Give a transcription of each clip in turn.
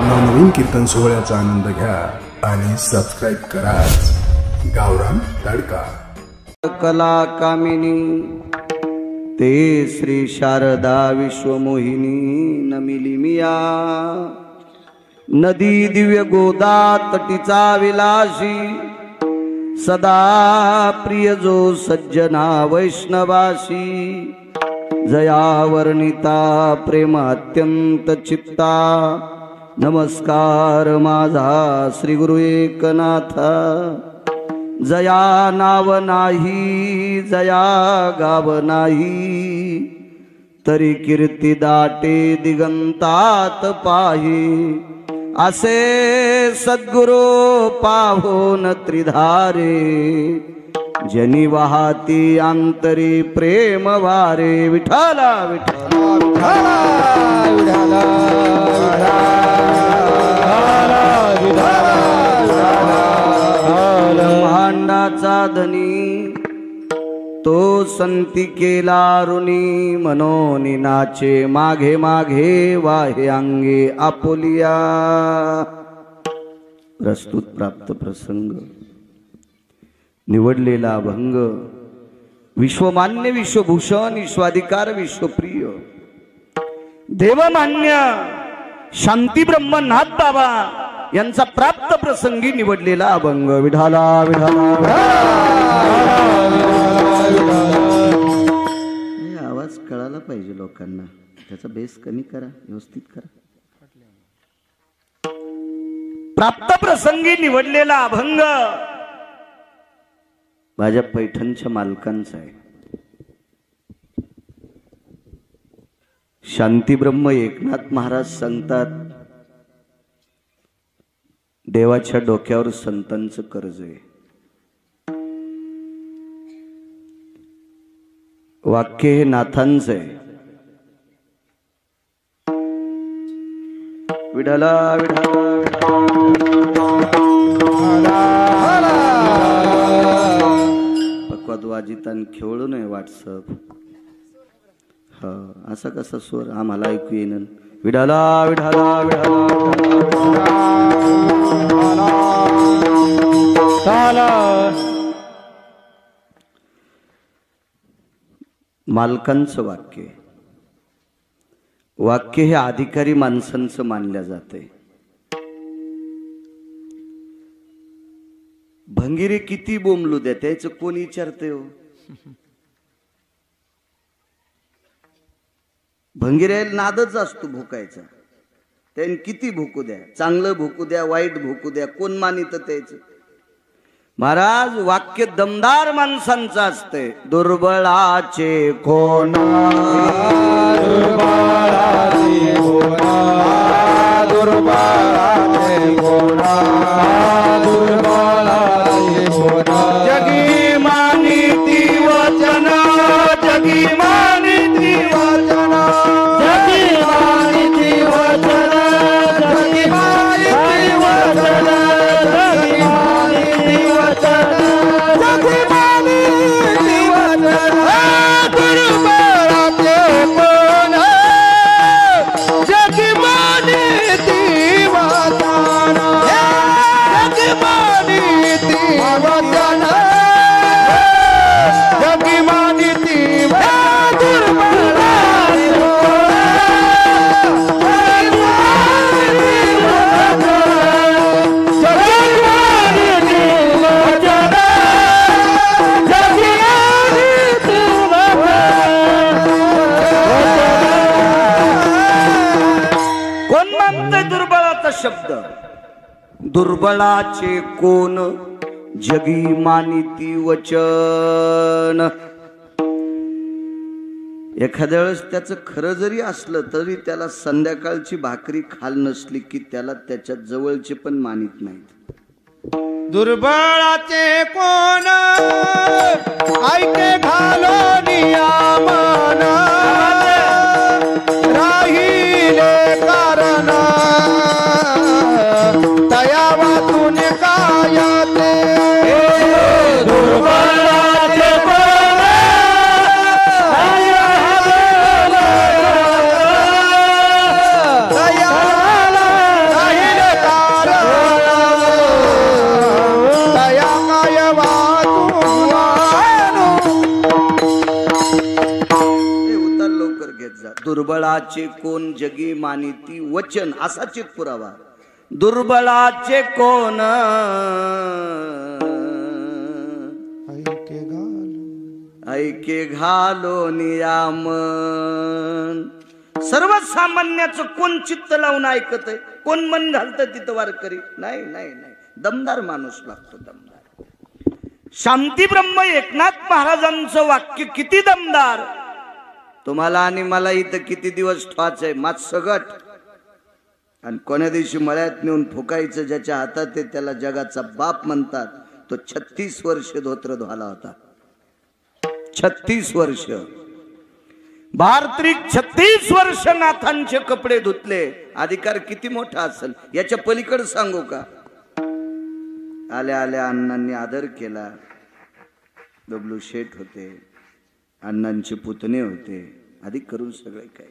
नवनवीन कीर्तन सोहळ्याचा आनंद घ्या आणि सबस्क्राइब करा गावरान तडका। कला कामिनी ते श्री शारदा विश्वमोहिनी नमिली मिया नदी दिव्य गोदा तटीचा विलासी सदा प्रिय जो सज्जना वैष्णवासी जया वर्णिता प्रेम अत्यंत चित्ता नमस्कार माझा श्री गुरु एकनाथा जया नाव नाही जया गाव नाही तरी कीर्ती दाटे दिगंतात पाही असे सद्गुरु पाहोन त्रिधारे जनी वाहती अंतरी प्रेम वारे विठाला विठाला विठाला ब्रह्मांडाचा धनी तो संती केला ऋणी मनोनी नाचे माघे माघे वाहे अंगे आपुलिया। प्रस्तुत प्राप्त प्रसंग निवडलेला अभंग विश्वमान्य विश्वभूषण विश्वाधिकार विश्वप्रिय देवमान्य शांती ब्रह्मनाथ बाबा यांचा प्राप्त प्रसंगी निवडलेला अभंग विठाला विठाला। आवाज कळाला पाहिजे लोकांना, त्याचा बेस कमी करा, व्यवस्थित करा। प्राप्त प्रसंगी निवडलेला अभंग माझ्या पैठणच्या मालकांचा आहे। शांती ब्रह्म एकनाथ महाराज सांगतात देवाच्या डोक्यावर संतांचं कर्ज आहे। वाक्य हे नाथांचं आहे। विठाला पक्वाद वाजित आणि खेळू नये व्हॉट्सअप हा असा कसा स्वर आम्हाला ऐकू येईन। विठाला विठाला मालकांचं वाक्य वाक्य हे अधिकारी माणसांचं मानल्या जाते। भंगिरे किती बोंबलू द्या त्याचं कोण विचारते हो। भंगिऱ्याला नादच असतो भुकायचा, त्याने किती भुकू द्या, चांगलं भुकू द्या वाईट भुकू द्या, कोण मानित त्याचं। महाराज वाक्य दमदार माणसांचं असते। दुर्बळाचे कोण दुर्बळाचे कोण दुर्बळाचे कोण दुर्बळाचे कोण जगी मानिती वचन जगी मानिती वचन जगी मानिती वचन जगी मानिती वचन जगी मानिती वचन जगी मानिती वचन दुर्बळाचे कोण जगी मानिती वचन जगी मानिती वचन जगी मानिती शब्द दुर्बळाचे कोण जगी मानिती वचन। एखाद्या वेळेस त्याचं खरं जरी असलं तरी त्याला संध्याकाळची भाकरी खाल नसली की त्याला त्याच्या जवळचे पण मानित नाहीत। दुर्बळाचे कोण ऐके घालो नियामन राहिले कारण तया वातून काय ते दुर्बळाचे कोण तया जा. दुर्बळाचे कोण जगी मानिती वचन, असाच एक पुरावा. दुर्बळाचे कोण ऐके घालो नियामन. सर्वसामान्याचं कोण चित्त लावून ऐकत आहे, कोण मन घालतं तिथं वारकरी? नाही नाही नाही, दमदार माणूस लागतो, दमदार. शांती ब्रह्म एकनाथ महाराजांचं वाक्य किती दमदार. तुम्हाला आणि मला इथं किती दिवस ठवाच आहे, मात सगट. आणि कोण्या दिवशी मळ्यात नेऊन फुकायचं, ज्याच्या हातात आहे त्याला जगाचा बाप म्हणतात. तो 36 वर्ष धोत्र धुवाला होता, 36 वर्ष. भारत्रिक 36 वर्ष नाथांचे कपडे धुतले. अधिकार किती मोठा असेल, याच्या पलीकडे सांगू का? आल्या आल्या अण्णांनी आदर केला. डब्ल्यू शेठ होते, अण्णांचे पुतणे होते, अधिक करून सगळे काय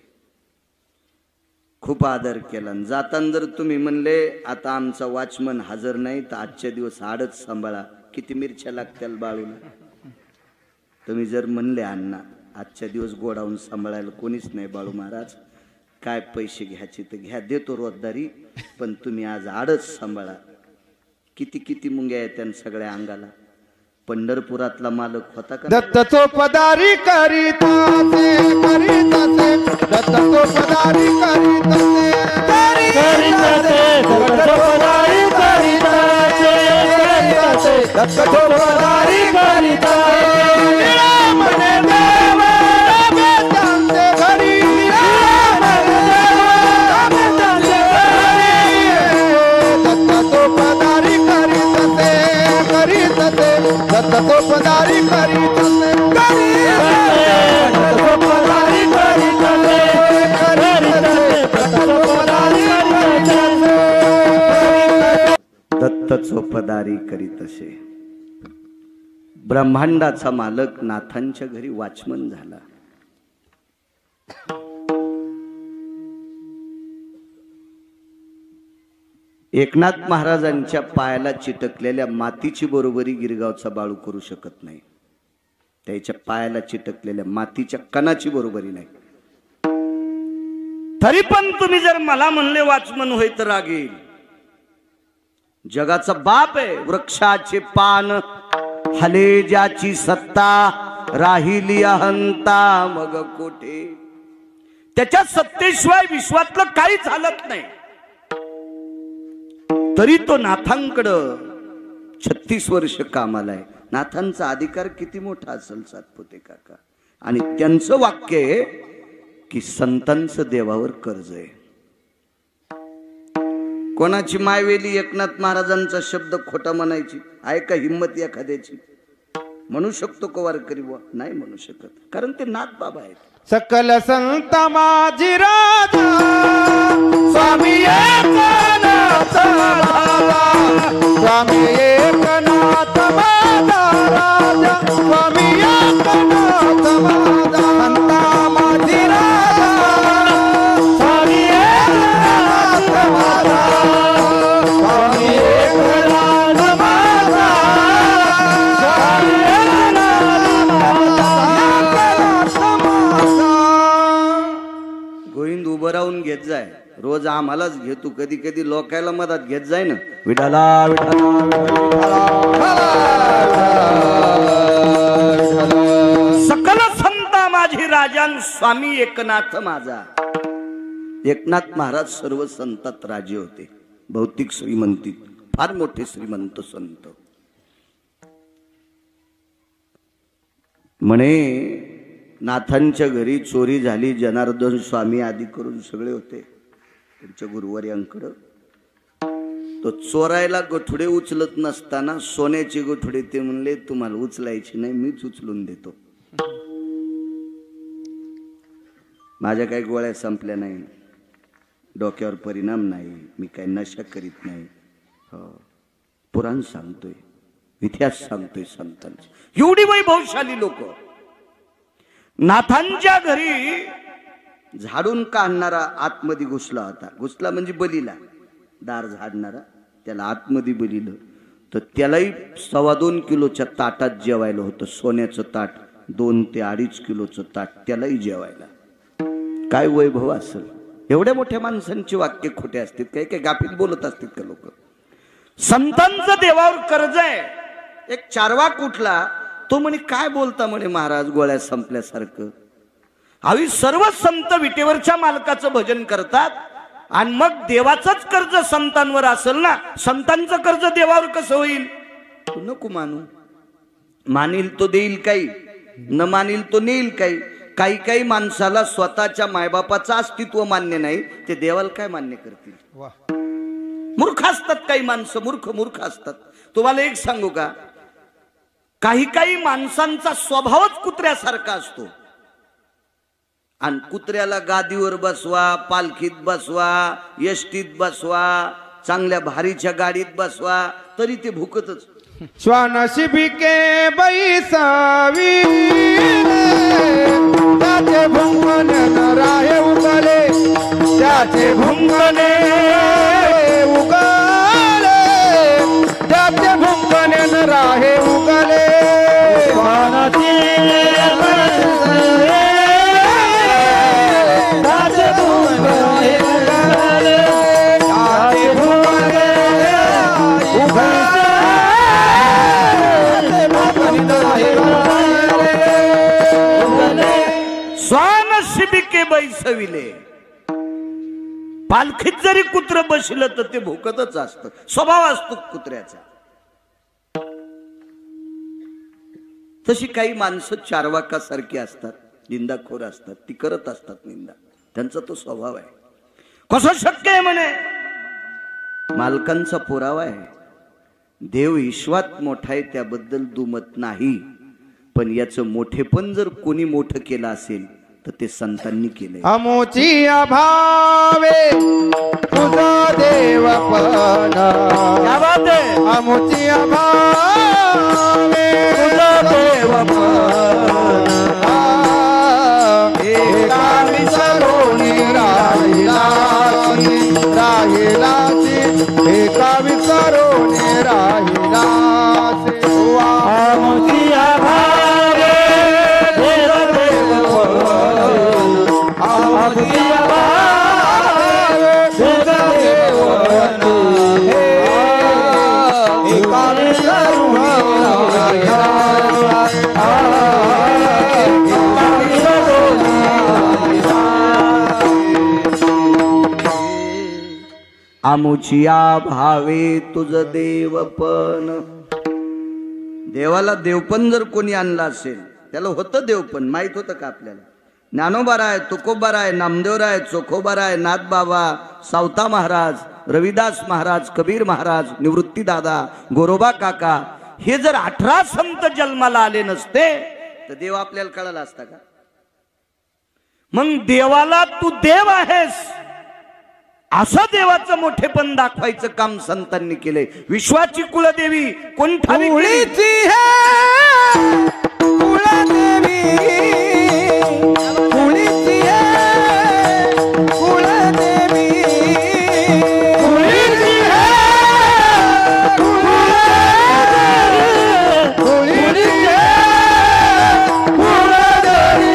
खूप आदर केला. जाताना जर तुम्ही म्हणले आता आमचा वॉचमन हजर नाही तर आजच्या दिवस आडच सांभाळा, किती मिरच्या लागतील बाळूला. तुम्ही जर म्हणले अण्णा आजच्या दिवस गोडाऊन सांभाळायला कोणीच नाही बाळू महाराज, काय पैसे घ्यायचे तर घ्या, देतो रोजदारी, पण तुम्ही आज आडच सांभाळा. किती किती मुंग्या येत्या सगळ्या अंगाला. पंढरपुरातला मालक होता का? दत्त चोपदारी करीतासे करीतासे, दत्त चोपदारी करीतासे करीतासे, दत्त चोपदारी करीतासे करीतासे, दत्त चोपदारी करीतासे. मने देव रमे त्यांचे घरी, मने देव रमे त्यांचे घरी. दत्त चोपदारी करीतासे करीतासे, दत्त चोपदारी करीतासे दत्त चोपदारी करीतासे करीतासे, दत्त चोपदारी करीतासे. दत्त चोपदारी करीत असे. ब्रह्मांडाचा मालक नाथांच्या घरी वॉचमन झाला. एकनाथ महाराजांच्या पायाला चिटकलेल्या मातीची बरोबरी गिरगावचा बाळू करू शकत नाही. त्याच्या पायाला चिटकलेल्या मातीच्या कणाची बरोबरी नाही. तरी पण तुम्ही जर मला म्हणले वॉचमन होय तर राग येईल. जगाचा बाप आहे. वृक्षाचे पान हले ज्याची सत्ता, राहिली अहंता मग कोठे. त्याच्या सत्तेशिवाय विश्वातलं काहीच हालत नाही. तरी तो नाथांकडं 36 वर्ष कामाला आहे. नाथांचा अधिकार किती मोठा असेल सातपुते काका. आणि त्यांचं वाक्य आहे की संतांचं देवावर कर्ज आहे. कोणाची मायवेली एकनाथ महाराजांचा शब्द खोटा म्हणायची आहे का हिम्मत एखाद्याची? म्हणू शकतो का वारकरी? नाही म्हणू शकत, कारण ते नाथ बाबा आहेत. सकल संत माझी राजा, स्वामी एकनाथ माझा, स्वामी एकनाथ माझा राजा, स्वामी एकनाथ माझा. संता माझी राजा, स्वामी एकनाथ माझा, स्वामी एकनाथ माझा, स्वामी गोविंद उभं राहून घेत जाय. रोज आम्हालाच घेतो, कधी कधी लोकायला मदत घेत जाय ना. विठाला सकल संता माझी राजान, स्वामी एकनाथ माझा. एकनाथ महाराज सर्व संतात राजे होते. भौतिक श्रीमंतीत फार मोठे श्रीमंत संत. म्हणे नाथांच्या घरी चोरी झाली. जनार्दन स्वामी आदी करून सगळे होते त्यांच्या गुरुवर्यांकडं. तो चोरायला गठुडे उचलत नसताना सोन्याचे गठुडे ते म्हणले तुम्हाला उचलायचे नाही, मीच उचलून देतो. माझ्या काही गोळ्या संपल्या नाही, डोक्यावर परिणाम नाही, मी काही नशा करीत नाही. पुराण सांगतोय, इतिहास सांगतोय संतांचा. एवढी वैभवशाली लोक. नाथांच्या घरी झाडून काढणारा आतमध्ये घुसला होता. घुसला म्हणजे बलीला, दार झाडणारा त्याला आतमध्ये बलिलं. तर त्यालाही 2.25 किलोच्या ताटात जेवायला होतं. सोन्याचं ताट, 2 ते 2.5 किलोचं ताट त्यालाही जेवायला. काय वैभव असेल. एवढ्या मोठ्या माणसांची वाक्य खोटे असतात, काही काही गाफील बोलत असतात का लोक. संतांचं देवावर कर्ज आहे. एक चारवाक उठला, तो म्हणे काय बोलता म्हणे महाराज, गोळ्या संपल्यासारखं. हवी सर्व संत विटेवरच्या मालकाचं भजन करतात आणि मग देवाचंच कर्ज संतांवर असेल ना, संतांचं कर्ज देवावर कसं होईल. तू नको मानू. मानील तो देईल काही, न मानील तो नेईल काही. काही काही माणसाला स्वतःच्या मायबापाचं अस्तित्व मान्य नाही, ते देवाला काय मान्य करतील. मूर्ख असतात काही माणसं, मूर्ख असतात. तुम्हाला एक सांगू का, काही काही माणसांचा स्वभावच कुत्र्यासारखा असतो. आणि कुत्र्याला गादीवर बसवा, पालखीत बसवा, एसटीत बसवा, चांगल्या भारीच्या गाडीत बसवा, तरी ते भुकतच. श्वानशिबिके बैसावी त्याचे भुंगणे राहे उगले, त्याचे भुंगणे उगले, त्याचे भुंगणे राहे उगले. स्वानशिबिके बैसविले. पालखीत जरी कुत्र बसलं तर ते भुकतच असतं, स्वभाव असतो कुत्र्याचा. तशी काही माणसं चारवाकासारखी असतात, निंदाखोर असतात, ती करत असतात निंदा, त्यांचा तो स्वभाव आहे. कसं शक्य आहे म्हणे, मालकांचा पुरावा आहे. देव ईश्वात मोठा आहे त्याबद्दल दुमत नाही, पण याचं मोठेपण जर कोणी मोठं केलं असेल तर ते संतांनी केलंय. अमुची अभावे तुझा देवपण, अमुची अभावे तुझा देवपण. एका विसरोनी राहिलासी, राहिलासी, एका विसरोनी राहिलासी. अमुची अभावे तुझा आमुचिया भावे तुझ देवपण. देवाला देवपण जर कोणी आणला असेल, त्याला होतं देवपण, माहित होतं का आपल्याला. ज्ञानोबाराय, तुकोबाराय, नामदेवराय, चोखोबाराय, नाथबाबा, सावता महाराज, रविदास महाराज, कबीर महाराज, निवृत्ती दादा, गोरोबा काका, हे जर 18 संत जन्माला आले नसते तर देव आपल्याला कळाला असता का. मग देवाला तू देव आहेस असं देवाचं मोठेपण दाखवायचं काम संतांनी केलंय. विश्वाची कुलदेवी कोण ठावी कुळीची है कुलदेवी, कुळीची है कुलदेवी, कुळीची है कुलदेवी, कुळीची है कुलदेवी.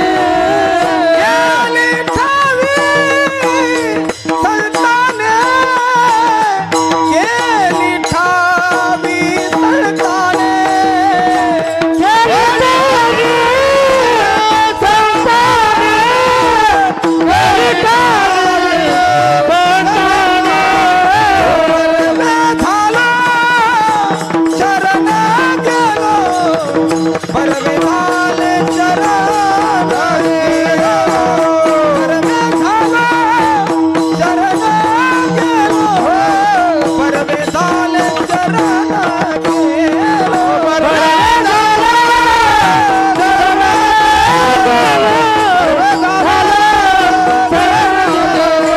गेली ठावी संताने, गेली ठावी संताने, गेली ठावी संताने, गेली ठावी संताने. झाला शरण गेलो, परवे झाले शरण गेलो, परवे झाला शरण गेलो, परवे झाले शरण गेलो, परवे झाले शरण गेलो, परवे झाले शरण गेलो,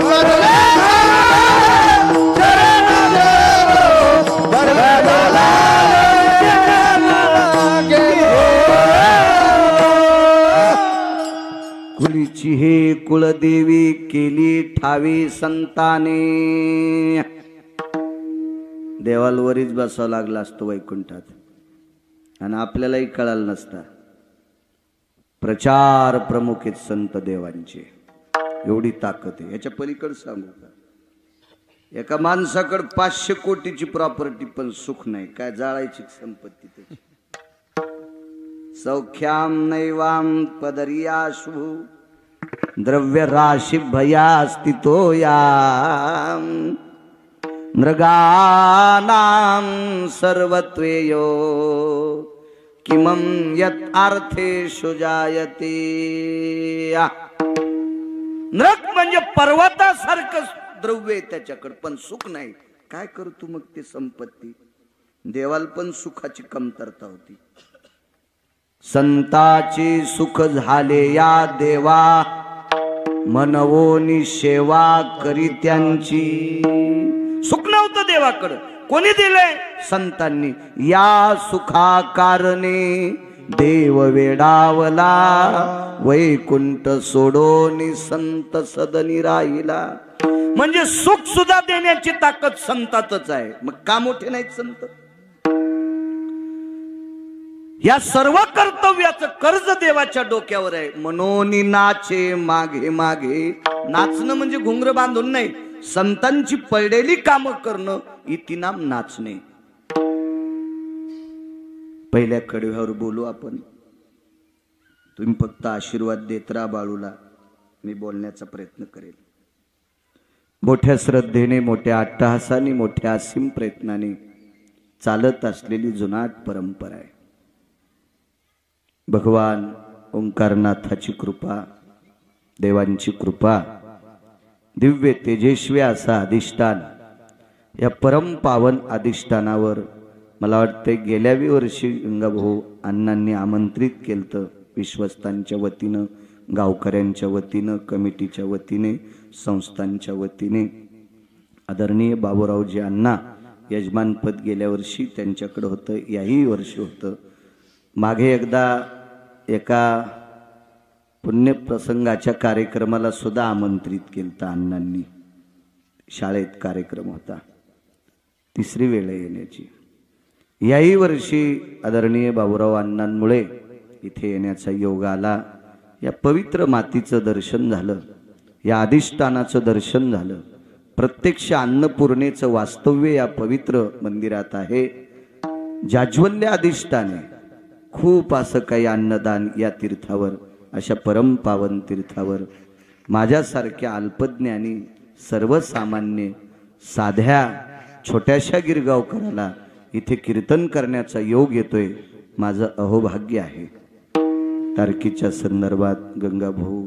परवे झाले शरण गेलो, परवे झाले शरण गेलो. कुलीची हे कुलदेवी केली ठावी संताने. देवाला वरीच बसावं लागला असतो वैकुंठात, आणि आपल्यालाही कळालं नसता. प्रचार प्रमुख आहेत संत देवांचे. एवढी ताकद आहे. याच्या पलीकडे सांगू का? एका माणसाकडे 500 कोटीची प्रॉपर्टी पण सुख नाही. काय जाळायची संपत्ती त्याची. सौख्याम नैवाम पदरियाशु द्रव्य राशी भया स्थितो याम नृगानाम सर्वत्वेयो किमं यत अर्थेषु जायते. नरक म्हणजे पर्वतासारखं द्रव्य आहे त्याच्याकडे पण सुख नाही. काय करतो मग ते संपत्ती? देवाला पण सुखाची कमतरता होती. संताची सुख झाले या देवा मनवोनी सेवा करी त्यांची. सुख नव्हतं देवाकडं. कोणी दिलंय? संतांनी. या सुखा कारणे देव वेडावला वैकुंठ सोडोनी संत सदनी राहिला. म्हणजे सुख सुद्धा देण्याची ताकद संतातच आहे. मग का मोठे नाहीत संत? या सर्व कर्तव्याचं कर्ज देवाच्या डोक्यावर आहे. मनोनी नाचे मागे मागे. नाचणं म्हणजे घुंगर बांधून नाही. संतांची पडलेली कामं करणं इति नाम नाचणे. पहिल्या कडव्यावर बोलू आपण. तुम्ही फक्त आशीर्वाद देत राहा बाळूला. मी बोलण्याचा प्रयत्न करेल. मोठ्या श्रद्धेने, मोठ्या अट्टहासाने, मोठ्या असीम प्रयत्नाने चालत असलेली जुनाट परंपरा आहे. भगवान ओंकारनाथाची कृपा, देवांची कृपा, दिव्य तेजस्वी असा अधिष्ठान. या परम पावन अधिष्ठानावर मला वाटते गेल्यावी वर्षी गंगाभाऊ अण्णांनी आमंत्रित केलं. विश्वस्तांच्या वतीनं, गावकऱ्यांच्या वतीनं, कमिटीच्या वतीने, संस्थांच्या वतीने. आदरणीय बाबूरावजी अण्णा यजमानपद गेल्या वर्षी त्यांच्याकडे होतं. याही वर्षी होतं. मागे एकदा एका पुण्यप्रसंगाच्या कार्यक्रमाला सुद्धा आमंत्रित केलं अण्णांनी. शाळेत कार्यक्रम होता. तिसरी वेळ येण्याची. याही वर्षी आदरणीय बाबूराव अण्णांमुळे इथे येण्याचा योग आला. या पवित्र मातीचं दर्शन झालं. या अधिष्ठानाचं दर्शन झालं. प्रत्यक्ष अन्नपूर्णेचं वास्तव्य या पवित्र मंदिरात आहे. जाज्वल्य अधिष्ठान आहे. खूप असं काही अन्नदान या तीर्थावर, अशा परम पावन तीर्थावर माझ्यासारख्या अल्पज्ञानी, सर्वसामान्य, साध्या छोट्याशा गिरगावकराला इथे कीर्तन करण्याचा योग येतोय. माझं अहोभाग्य आहे. तारखेच्या संदर्भात गंगाभाऊ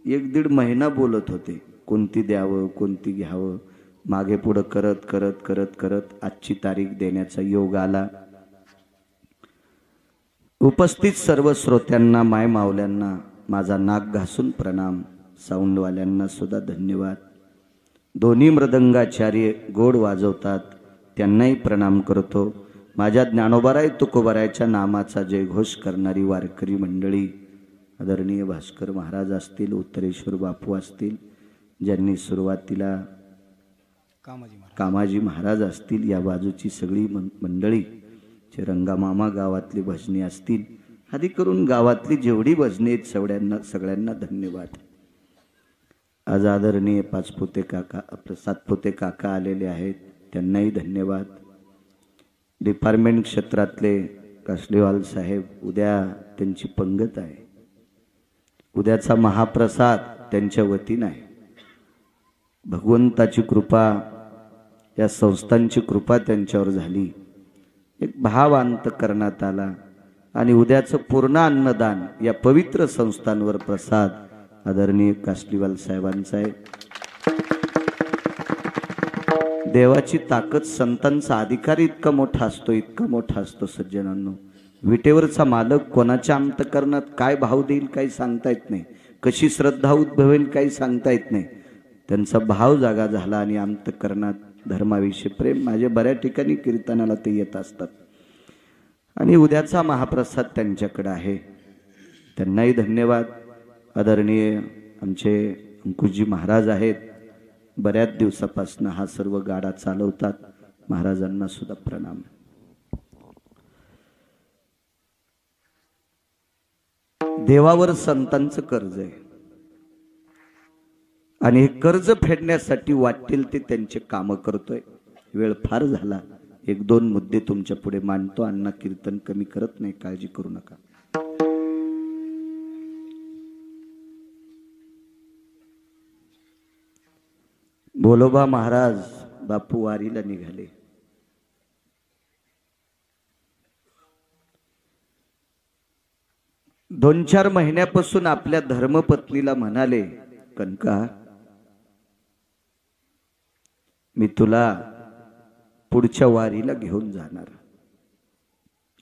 1-1.5 महिना बोलत होते. कोणती द्यावं, कोणती घ्यावं, मागे पुढं करत करत करत करत आजची तारीख देण्याचा योग आला. उपस्थित सर्व श्रोत्यांना, माय मावल्यांना माझा नाक घासून प्रणाम. साऊंडवाल्यांना सुद्धा धन्यवाद. दोन्ही मृदंगाचार्य गोड वाजवतात, त्यांनाही प्रणाम करतो. माझ्या ज्ञानोबाराय तुकोबारायच्या नामाचा जयघोष करणारी वारकरी मंडळी, आदरणीय भास्कर महाराज असतील, उत्तरेश्वर बापू असतील, ज्यांनी सुरुवातीला कामाजी महाराज असतील, या बाजूची सगळी मंडळी, रंगामामा गावातली भजनी असतील, आदी करून गावातली जेवढी भजनी आहेत सगळ्यांना धन्यवाद. आज आदरणीय पाचपुते काका, सातपुते काका आलेले आहेत, त्यांनाही धन्यवाद. डिपार्टमेंट क्षेत्रातले कासलेवाल साहेब, उद्या त्यांची पंगत आहे. उद्याचा महाप्रसाद त्यांच्या वतीनं आहे. भगवंताची कृपा, या संस्थांची कृपा त्यांच्यावर झाली. एक भाव अंत करण्यात आला आणि उद्याचं पूर्ण अन्नदान या पवित्र संस्थांवर प्रसाद आदरणीय कासलीवाल साहेबांचा आहे. देवाची ताकद, संतांचा अधिकार इतका मोठा असतो, इतका मोठा असतो सज्जनांनो. विटेवरचा मालक कोणाच्या अंतकरणात काय भाव देईल काही सांगता येत नाही. कशी श्रद्धा उद्भवेल काही सांगता येत नाही. त्यांचा भाव जागा झाला आणि अंतकरणात धर्माविषयी प्रेम. माझ्या बऱ्याच ठिकाणी कीर्तनाला ते येत असतात आणि उद्याचा महाप्रसाद त्यांच्याकडे आहे. त्यांनाही धन्यवाद. आदरणीय आमचे अंकुशजी महाराज आहेत, बऱ्याच दिवसापासून हा सर्व गाडा चालवतात. महाराजांना सुद्धा प्रणाम. देवावर संतांचं कर्ज आहे. आणि हे कर्ज फेडण्यासाठी वाटेल ते त्यांचे काम करतोय. वेळ फार झाला. एक दोन मुद्दे तुमच्या पुढे मांडतो. अण्णा कीर्तन कमी करत नाही, काळजी करू नका. भोलोबा महाराज बापू वारीला निघाले. दोन चार महिन्यापासून आपल्या धर्मपत्नीला म्हणाले, कनका मी तुला पुढच्या वारीला घेऊन जाणार,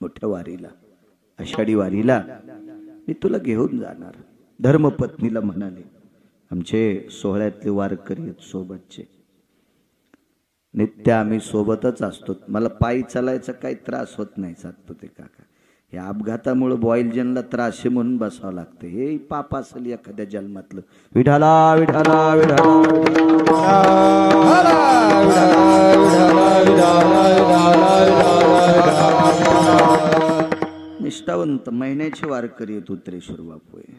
मोठ्या वारीला, आषाढी वारीला मी तुला घेऊन जाणार. धर्मपत्नीला म्हणाले. आमचे सोहळ्यातले वारकरी आहेत सोबतचे, नित्य आम्ही सोबतच असतो. मला पायी चालायचा काही त्रास होत नाही. सातपुते काका, या अपघातामुळे बॉयलजनला त्रास आहे म्हणून बसावं लागतं. हे पाप असेल एखाद्या जन्मातलं. विठाला विठाला निष्ठावंत महिन्याची वारकरी आहेत उतरेश्वर बापू आहे.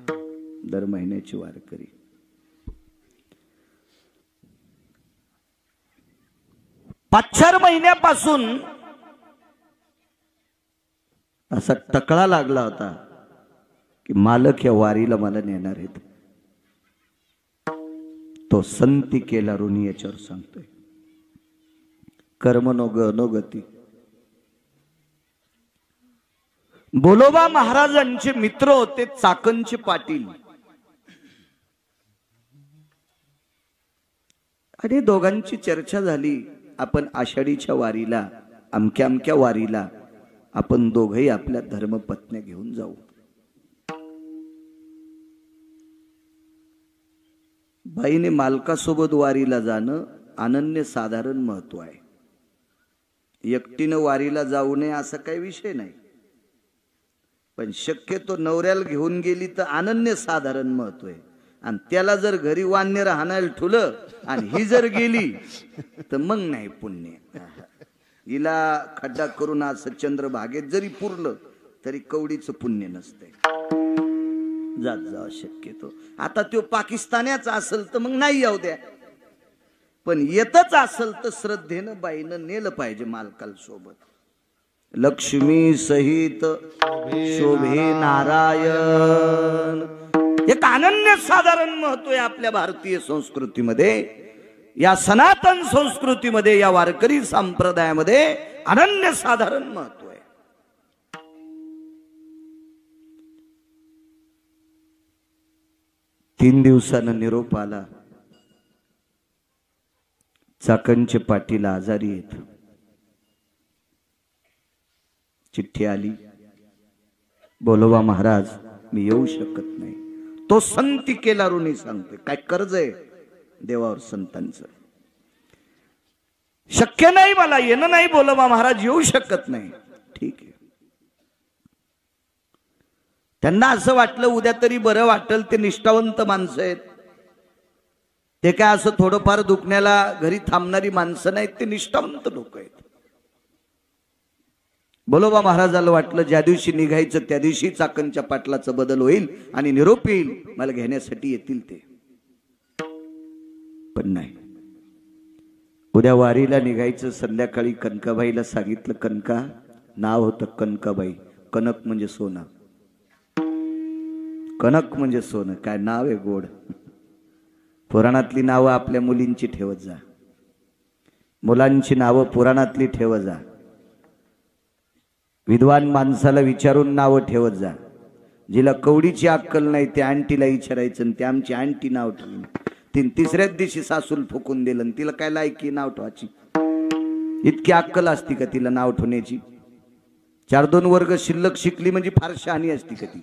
दर महिन्याची वारकरी. पाच चार महिन्यापासून असा टकळा लागला होता की मालक या वारीला मला नेणार आहेत. तो संती केला ऋणी याच्यावर सांगतोय. कर्म नो गती. भोलोबा महाराजांचे मित्र होते चाकणचे पाटील. आणि दोघांची चर्चा झाली, आपण आषाढीच्या वारीला, अमक्या अमक्या वारीला आपण दोघही आपल्या धर्मपत्न्या घेऊन जाऊ. बाईने मालकासोबत वारीला जाणं अनन्य साधारण महत्व आहे. एकटीनं वारीला जाऊ नये असा काही विषय नाही, पण शक्यतो नवऱ्याला घेऊन गेली तर अनन्य साधारण महत्व आहे. आणि त्याला जर घरी वान्य राहण्याला ठुलं आणि ही जर गेली तर मग नाही पुण्य. हिला खड्डा करून असं चंद्रभागेत जरी पुरलं तरी कवडीचं पुण्य नसतंय. जात जा शक्यतो. आता तो पाकिस्तानाचा असेल तर मग नाही येऊ द्या, पण येतच असेल तर श्रद्धेनं बाईनं नेलं पाहिजे मालकाल सोबत. लक्ष्मी सहित शोभे नारायण. एक अनन्य साधारण महत्व आहे आपल्या भारतीय संस्कृतीमध्ये, या सनातन संस्कृतीमध्ये, या वारकरी संप्रदायामध्ये अनन्य साधारण महत्व आहे. तीन दिवसानं निरोप आला, चाकणचे पाटील आजारी आहेत. चिठ्ठी आली, भोलोबा महाराज मी येऊ शकत नाही. तो संती केला ऋणी सांगतोय. काय कर्ज आहे देवावर संतांचं. शक्य नाही मला येणं, नाही भोलोबा महाराज येऊ शकत नाही. ठीक आहे. त्यांना असं वाटलं उद्या तरी बरं वाटेल. ते निष्ठावंत माणसं आहेत, ते काय असं थोडंफार दुखण्याला घरी थांबणारी माणसं नाहीत, ते निष्ठावंत लोक आहेत. भोलोबा महाराजाला वाटलं ज्या दिवशी निघायचं त्या दिवशी चाकणच्या पाटलाचा बदल होईल आणि निरोप येईल, मला घेण्यासाठी येतील ते. पण नाही. उद्या वारीला निघायचं. संध्याकाळी कनकाबाईला सांगितलं. कनका, नाव होतं कनकाबाई. कनक म्हणजे सोनं, कनक म्हणजे सोनं. काय नाव आहे गोड. पुराणातली नावं आपल्या मुलींची ठेवत जा, मुलांची नावं पुराणातली ठेवत जा. विद्वान माणसाला विचारून नावं ठेवत जा. जिला कवडीची अक्कल नाही त्या आंटीला विचारायचं, आणि त्या आमची आंटी नाव ठेवली. तिसऱ्याच दिवशी सासूल फुकून दिलं, आणि तिला काय लायकी नाव ठेवायची? इतकी अक्कल असती का तिला नाव ठेवण्याची? 4-2 वर्ग शिल्लक शिकली म्हणजे फार शहाणी असती का ती?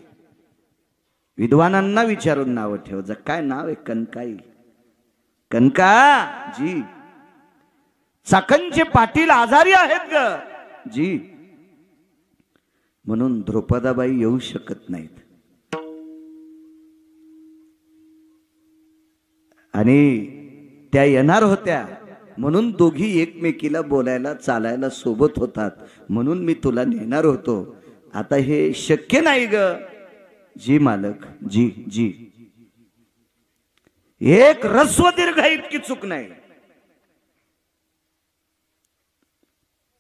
विद्वानांना विचारून नाव ठेवत जा. काय नाव आहे? कनकाई. कनका जी, चाकणचे पाटील आजारी आहेत ग जी, म्हणून द्रौपदाबाई येऊ शकत नाहीत. आणि त्या येणार होत्या म्हणून दोघी एकमेकीला बोलायला चालायला सोबत होतात, म्हणून मी तुला नेणार होतो. आता हे शक्य नाही ग. जी मालक, जी जी. एक ऱ्हस्व दीर्घ इतकी चूक नाही.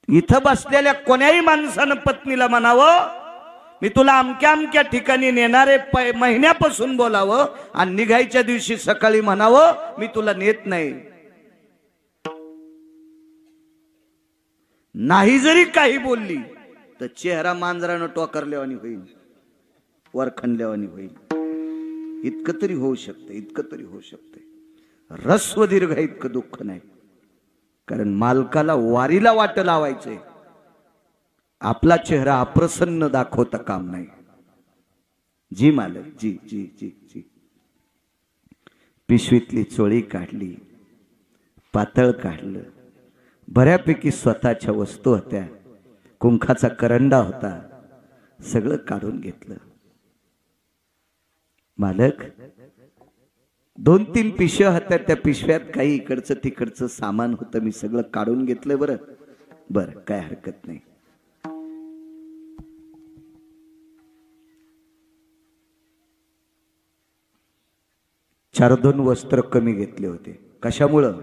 इथं बसलेल्या कोण्याही माणसानं पत्नीला म्हणावं, मी तुला अमक्या अमक्या ठिकाणी नेणारे महिन्यापासून बोलावं आणि निघायच्या दिवशी सकाळी म्हणावं मी तुला नेत नाही. नाही जरी काही बोलली तर चेहरा मांजरानं टोकारल्यावानी होईल, वरखंडल्यावानी होईल. इतकं तरी होऊ शकतं, इतकं तरी होऊ शकतं. ऱ्हस्व दीर्घ इतकं दुःख नाही, कारण मालकाला वारीला वाट लावायचंय. आपला चेहरा अप्रसन्न दाखवता काम नाही. जी मालक, जी जी जी जी. पिशवीतली चोळी काढली, पातळ काढलं, बऱ्यापैकी स्वतःच्या वस्तू होत्या, कुंखाचा करंडा होता, सगळं काढून घेतलं. मालक 2-3 पिशव्या होत्या, त्या पिशव्यात काही इकडचं तिकडचं सामान होतं, मी सगळं काढून घेतलं. बरं बरं, काय हरकत नाही. चार 2 वस्त्र कमी घेतले होते. कशामुळं?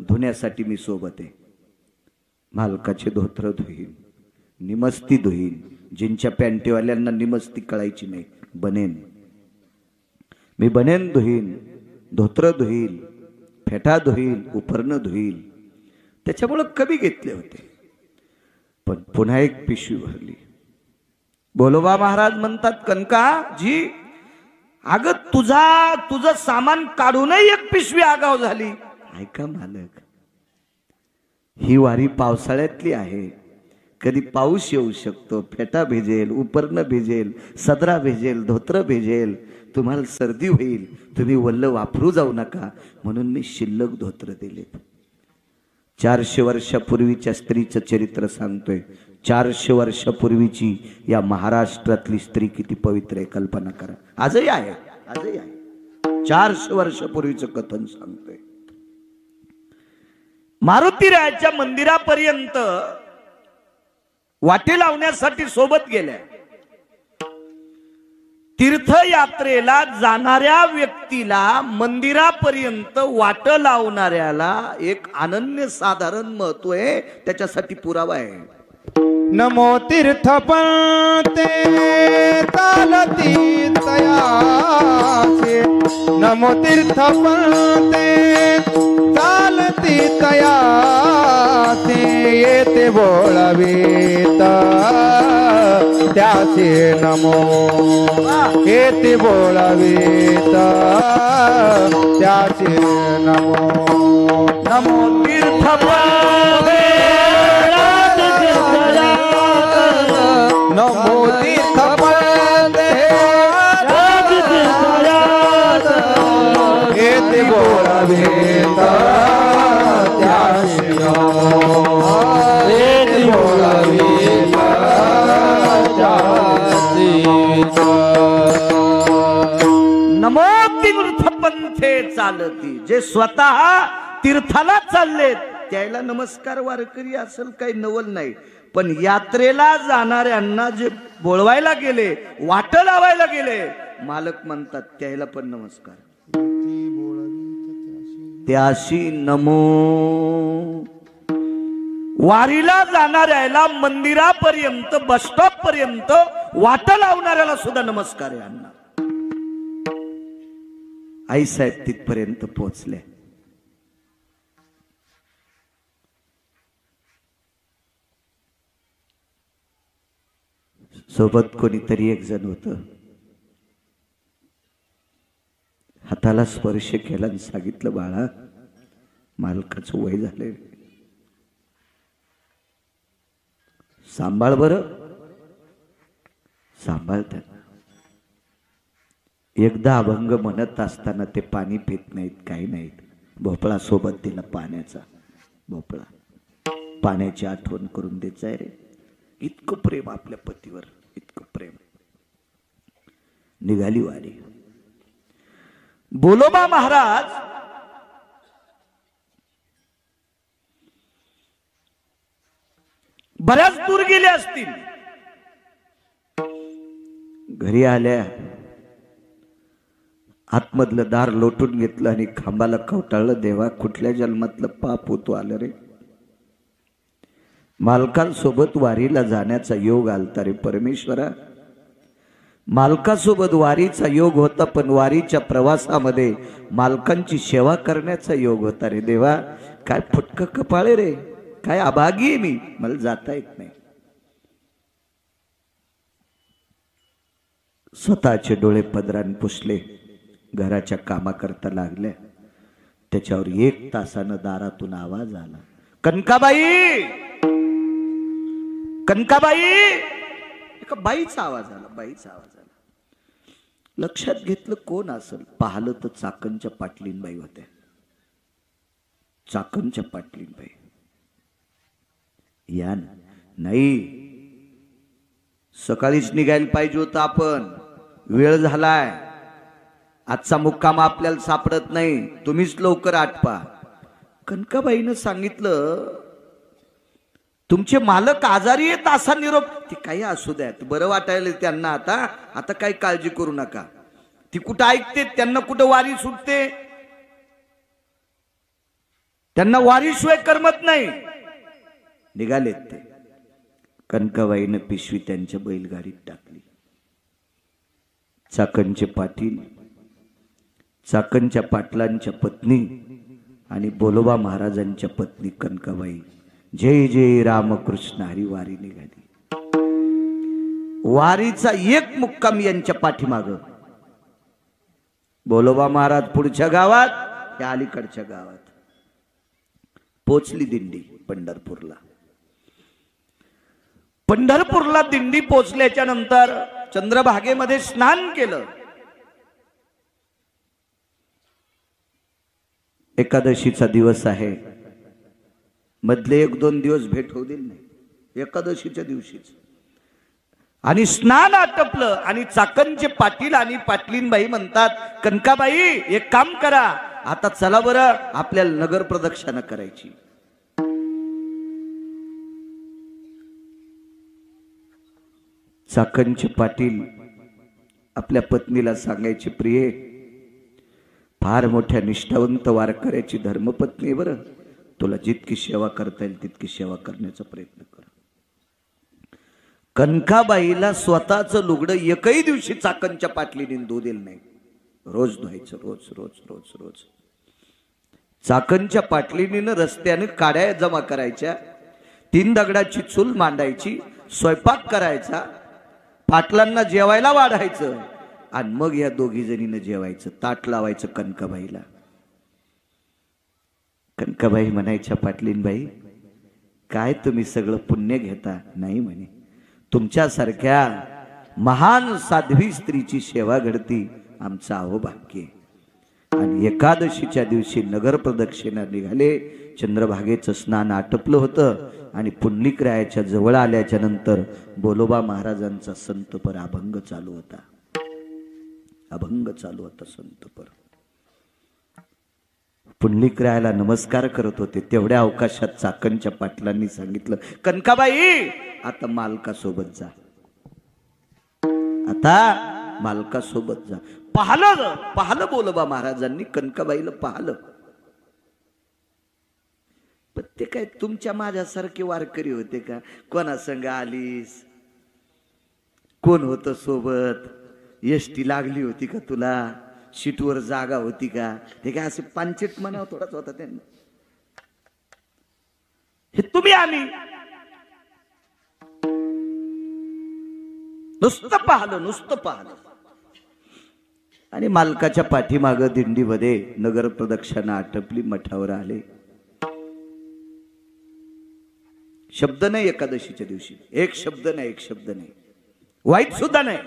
धुण्यासाठी मी सोबत आहे. मालकाचे धोत्र धुईन, निमस्ती धुईन. जिंच्या पॅन्टीवाल्यांना निमस्ती कळायची नाही, बनेन. मी बनेन धुईन, धोत्र धुईल, फेटा धुईल, उपरणं धुईल. त्याच्यामुळं कमी घेतले होते. पण पुन्हा एक पिशवी भरली. बोलोबा महाराज म्हणतात, कनका जी, अगं तुझं सामान काढूनही एक पिशवी आगाव झाली. ऐका मालक, ही वारी पावसाळ्यातली आहे. कधी पाऊस येऊ शकतो, फेटा भिजेल, उपरणं भिजेल, सदरा भिजेल, धोत्र भिजेल, तुम्हाला सर्दी होईल, तुम्ही वल्ल वापरू जाऊ नका म्हणून मी शिल्लक धोत्र दिलेत. 400 वर्षापूर्वीच्या स्त्रीचं चरित्र सांगतोय. 400 वर्षापूर्वीची या महाराष्ट्रातली स्त्री किती पवित्र आहे, कल्पना करा. आजही आहे, आजही आहे. 400 वर्षापूर्वीचं कथन सांगतोय. मारुतीरायाच्या मंदिरापर्यंत वाटे लावण्यासाठी सोबत गेल्या. तीर्थयात्रेला जाणाऱ्या व्यक्तीला, मंदिरापर्यंत वाट लावणाऱ्याला एक अनन्यसाधारण महत्व आहे. त्याच्यासाठी पुरावा आहे. नमो तीर्थपंते चालती तयाचे, नमो तीर्थपंते चालती तयाचे, येते बोलावेत त्याचे नमो, येते बोलावेत त्याचे नमो. नमो तीर्थपंते नमो तीर्थपंते येते बोलावेत त्याचे नमो, येते बोलावेत त्याचे नमो तीर्थपंथे चालती. जे स्वतः तीर्थाला चाललेत त्याला नमस्कार वारकरी असेल काही नवल नाही. पण यात्रेला जाणाऱ्यांना जे बोलवायला गेले, वाट लावायला गेले, मालक म्हणतात त्याला पण नमस्कार. त्याशी नमो. वारीला जाणाऱ्याला, मंदिरापर्यंत, बस स्टॉप पर्यंत वाट लावणाऱ्याला सुद्धा नमस्कार आहे. अण्णा आई साहेब तिथपर्यंत पोहोचले. सोबत कोणीतरी एक जण होत. हाताला स्पर्श केला आणि सांगितलं, बाळा मालकाचं वय झालंय, सांभाळ बरं, सांभाळ त्यांना. एकदा अभंग म्हणत असताना ते पाणी पित नाहीत, काही नाहीत. भोपळा सोबत दिला, पाण्याचा भोपळा. पाण्याची आठवण करून द्यायचंय रे. इतकं प्रेम आपल्या पतीवर, इतकं प्रेम. निघाली वारी. बोलोबा महाराज बऱ्याच दूर गेले असतील. घरी आल्या आतमधलं दार लोटून घेतलं आणि खांबाला कवटाळलं. देवा, कुठल्या जन्मातलं पाप होतो आलं रे. मालकांसोबत वारीला जाण्याचा योग आलता रे परमेश्वरा. मालकासोबत वारीचा योग होता, पण वारीच्या प्रवासामध्ये मालकांची सेवा करण्याचा योग होता रे देवा. काय फुटकं कपाळे रे, काय अभागी आहे मी, मला जाता येत नाही. स्वतःचे डोळे पदराने पुसले, घराच्या कामाकरता लागल्या. त्याच्यावर 1 तासानं दारातून आवाज आला, कनकाबाई, कनकाबाई. एका बाईचा आवाज आला, बाईचा आवाज आला. लक्षात घेतलं कोण असेल. पाहिलं तर चाकणच्या पाटलीनबाई होत्या. चाकणच्या पाटलीनबाई. या नाही, सकाळीच निघायला पाहिजे होतं आपण, वेळ झालाय. आजचा मुक्काम आपल्याला सापडत नाही, तुम्हीच लवकर आटपा. कनकाबाईनं सांगितलं, तुमचे मालक आजारी आहेत असा निरोप. ते काही असू द्यात, बरं वाटायला त्यांना आता काही काळजी करू नका. ती कुठं ऐकते, त्यांना कुठं वारी सुटते, त्यांना वारीशिवाय करमत नाही. निघालेत ते. कनकाबाईनं पिशवी त्यांच्या बैलगाडीत टाकली. चाकणचे पाटील, चाकणच्या पाटलांच्या पत्नी आणि बोलोबा महाराजांच्या पत्नी कनकाबाई जय जय रामकृष्ण हरी वारी निघाली. वारीचा एक मुक्काम यांच्या पाठीमाग. बोलोबा महाराज पुढच्या गावात, त्या अलीकडच्या गावात. पोचली दिंडी पंढरपूरला. पंढरपूरला दिंडी पोचल्याच्या नंतर चंद्रभागेमध्ये स्नान केलं. एकादशीचा दिवस आहे, मधले 1-2 दिवस भेट होऊ दिली नाही, एकादशीच्या दिवशीच. आणि स्नान आटपलं आणि चाकणचे पाटील आणि पाटलीनबाई म्हणतात, कनकाबाई एक काम करा, आता चला बरं, आपल्याला नगर प्रदक्षिणा करायची. चाकणचे पाटील आपल्या पत्नीला सांगायचे, प्रिये, फार मोठ्या निष्ठावंत वारकऱ्याची धर्मपत्नी बरं, तुला जितकी सेवा करता येईल तितकी सेवा करण्याचा प्रयत्न कर. कनकाबाईला स्वतःचं लुगडं एकही दिवशी चाकणच्या पाटलीने धुऊ दिलं नाही. रोज धुवायचं, रोज रोज रोज रोज. चाकणच्या पाटलीने रस्त्याने काड्या जमा करायच्या, 3 दगडाची चूल मांडायची, स्वयंपाक करायचा, पाटलांना जेवायला वाढायचं आणि मग या दोघी जणीनं जेवायचं. ताट लावायचं कनकाबाईला. कनकाबाई म्हणायच्या, पाटलीनबाई काय तुम्ही सगळं पुण्य घेता? नाही म्हणे, तुमच्यासारख्या महान साध्वी स्त्रीची सेवा घडती आमचं अहोभाग्य. आणि एकादशीच्या दिवशी नगर प्रदक्षिणा निघाले. चंद्रभागेचं स्नान आटपलं होतं आणि पुंडलिकरायाच्या जवळ आल्याच्या नंतर बोलोबा महाराजांचा संतपर अभंग चालू होता. अभंग चालू होता संतपर. पुंडलिकरायाला नमस्कार करत होते. तेवढ्या अवकाशात चाकणच्या पाटलांनी सांगितलं, कनकाबाई आता मालकासोबत जा, आता मालकासोबत जा. पाहलं बोलोबा महाराजांनी कनकाबाईला पाहलं. पण ते काय तुमच्या माझ्यासारखे वारकरी होते का? कोणा संग आलीस? कोण होतं सोबत? एसटी लागली होती का तुला? सीटवर जागा होती का? हे काय असे पांचट म्हणावं थोडाच होता त्यांना. हे तुम्ही आली, नुसतं पाहलं. आणि मालकाच्या पाठीमाग दिंडीमध्ये नगर प्रदक्षिणा आटपली, मठावर आले. शब्द नाही एकादशीच्या दिवशी, एक शब्द नाही, वाईट सुद्धा नाही.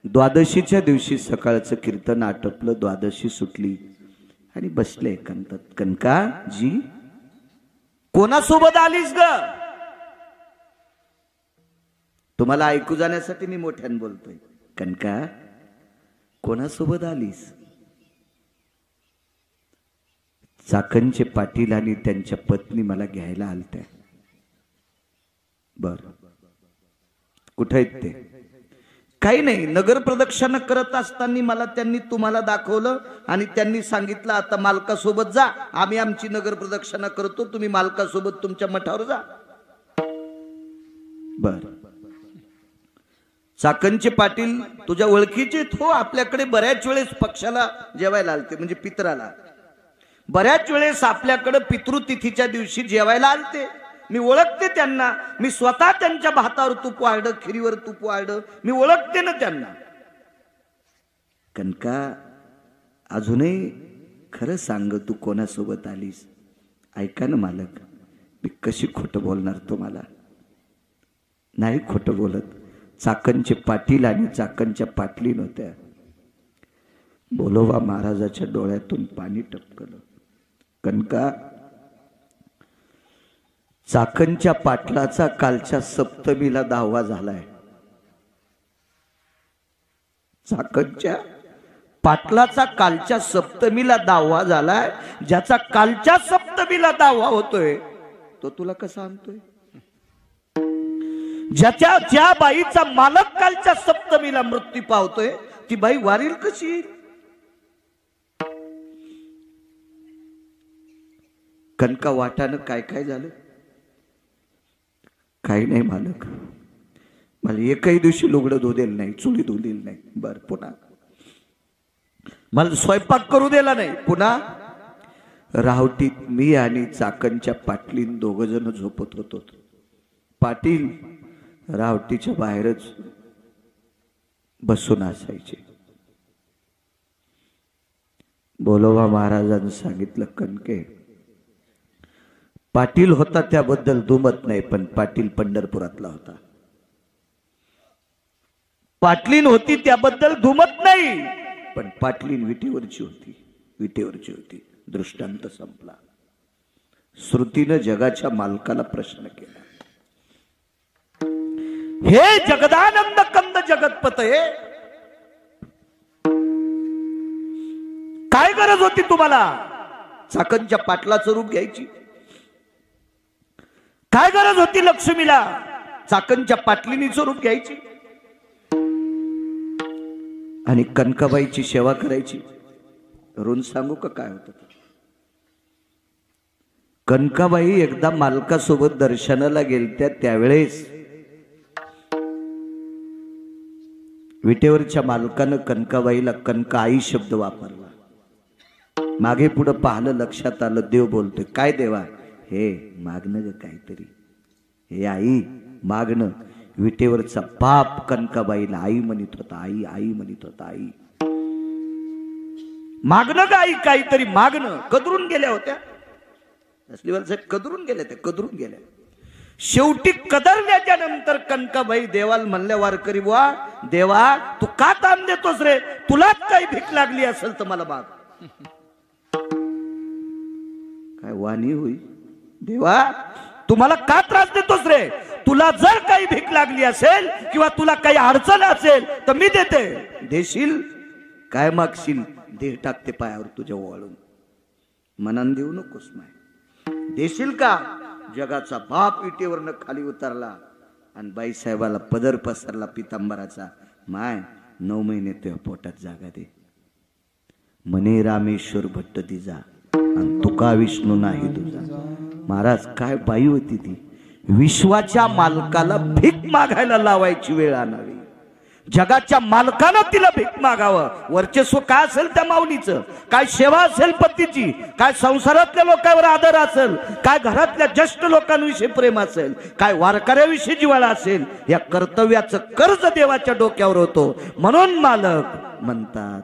द्वादशीच्या दिवशी सकाळचं कीर्तन आटपलं, द्वादशी सुटली आणि बसले एकांतात. कनकाजी कोणासोबत आलीस ग? तुम्हाला ऐकू जाण्यासाठी मी मोठ्याने बोलतोय. कनका कोणासोबत आलीस? चाकणचे पाटील आणि त्यांच्या पत्नी मला घ्यायला आलत्या. बर, कुठे आहेत ते? काही नाही, नगर प्रदक्षिणा करत असताना मला त्यांनी तुम्हाला दाखवलं आणि त्यांनी सांगितलं आता मालकासोबत जा, आम्ही आमची नगर प्रदक्षिणा करतो, तुम्ही मालकासोबत तुमच्या मठावर जा. बर. चाकणचे पाटील तुझ्या ओळखीचे हो, आपल्याकडे बऱ्याच वेळेस पक्षाला जेवायला आलते, म्हणजे पित्राला बऱ्याच वेळेस आपल्याकडे पितृतिथीच्या दिवशी जेवायला आलते. मी ओळखते त्यांना, मी स्वतः त्यांच्या भातावर तूप वाढ, खिरीवर तूप वाढ, मी ओळखते ना त्यांना. कनका अजूनही खरं सांग, तू कोणासोबत आलीस? ऐका ना मालक, मी कशी खोटं बोलणार तुम्हाला? नाही खोटं बोलत. चाकणचे पाटील आणि चाकणच्या पाटलीन होत्या. बोलोबा महाराजाच्या डोळ्यातून पाणी टपकलं. कनका चाकणच्या पाटलाचा कालच्या सप्तमीला 10वा झालाय. चाकणच्या पाटलाचा कालच्या सप्तमीला 10वा झालाय. ज्याचा कालच्या सप्तमीला 10वा होतोय तो तुला कसा आणतोय? ज्या बाईचा मालक कालच्या सप्तमीला मृत्यू पावतोय ती बाई वारील कशी येईल? कनका वाटानं काय काय झालं? काही नाही मालक, मला एकही दिवशी लुगडं धुऊ दिलं नाही, चुली धुऊ दिली नाही. बर, पुन्हा मला स्वयंपाक करू दिला नाही. पुन्हा रावटीत मी आणि चाकणच्या पाटलीन 2 जण झोपत होतो. पाटील रावटीच्या बाहेरच बसून असायचे. बोलोबा महाराजांनी सांगितलं, कणके पाटील होता त्याबद्दल दुमत नाही, पण पाटील पंढरपुरातला होता. पाटलीन होती त्याबद्दल दुमत नाही, पण पाटलीन विटेवरची होती. दृष्टांत संपला. श्रुतीनं जगाच्या मालकाला प्रश्न केला, हे जगदानंद कंद जगतपतये, काय गरज होती तुम्हाला चाकणच्या पाटलाचं रूप घ्यायची? काय गरज होती लक्ष्मीला चाकणच्या पाटलिनीचं रूप घ्यायची आणि कनकाबाईची सेवा करायची? ऋण सांगू का काय होतं? कनकाबाई एकदा मालकासोबत दर्शनाला गेलत्या, त्यावेळेस विटेवरच्या मालकानं कनकाबाईला कनकाई शब्द वापरला. मागे पुढे पाहिलं, लक्षात आलं, देव बोलतोय. काय देवा? हे मागणं ग काहीतरी, हे आई मागणं. विटेवरचा बाप कनकाबाईला आई म्हणत होता, आई म्हणत होता, आई मागणं ग आई, काहीतरी मागणं. कदरून गेल्या होत्या असलीवाल साहेब, कदरून गेल्या. शेवटी कदरल्याच्या नंतर कनकाबाई देवाला म्हणल्या, वारकरी बुवा, देवा तू का ताण देतोस रे? तुलाच काही भीक लागली असेल तर मला माग. काय वाणी होई? देवा तुम्हाला का त्रास देतोस रे? तुला जर काही भीक लागली असेल किंवा तुला काही अडचण असेल तर मी देते. देशील? काय मागशील? देह टाकते पायावर तुझ्या वळून. मनान देऊ नकोस माय. देशील का? जगाचा बाप विटेवरनं खाली उतरला आणि बाईसाहेबाला पदर पसरला पितांबराचा. माय 9 महिने तुझ्या पोटात जागा दे. मने रामेश्वर भट्ट दिजा आणि तुका विष्णू नाही तुझा. महाराज काय बाई होती ती! विश्वाच्या मालकाला भीक मागायला लावायची वेळ आणावी. जगाच्या मालकानं तिला भीक मागावं. वर्चस्व काय असेल त्या माऊलीचं, काय सेवा असेल पतीची, काय संसारातल्या लोकांवर आदर असेल, काय घरातल्या ज्येष्ठ लोकांविषयी प्रेम असेल, काय वारकऱ्याविषयी जिव्हाळा असेल, या कर्तव्याचं कर्ज देवाच्या डोक्यावर होतो. म्हणून मालक म्हणतात,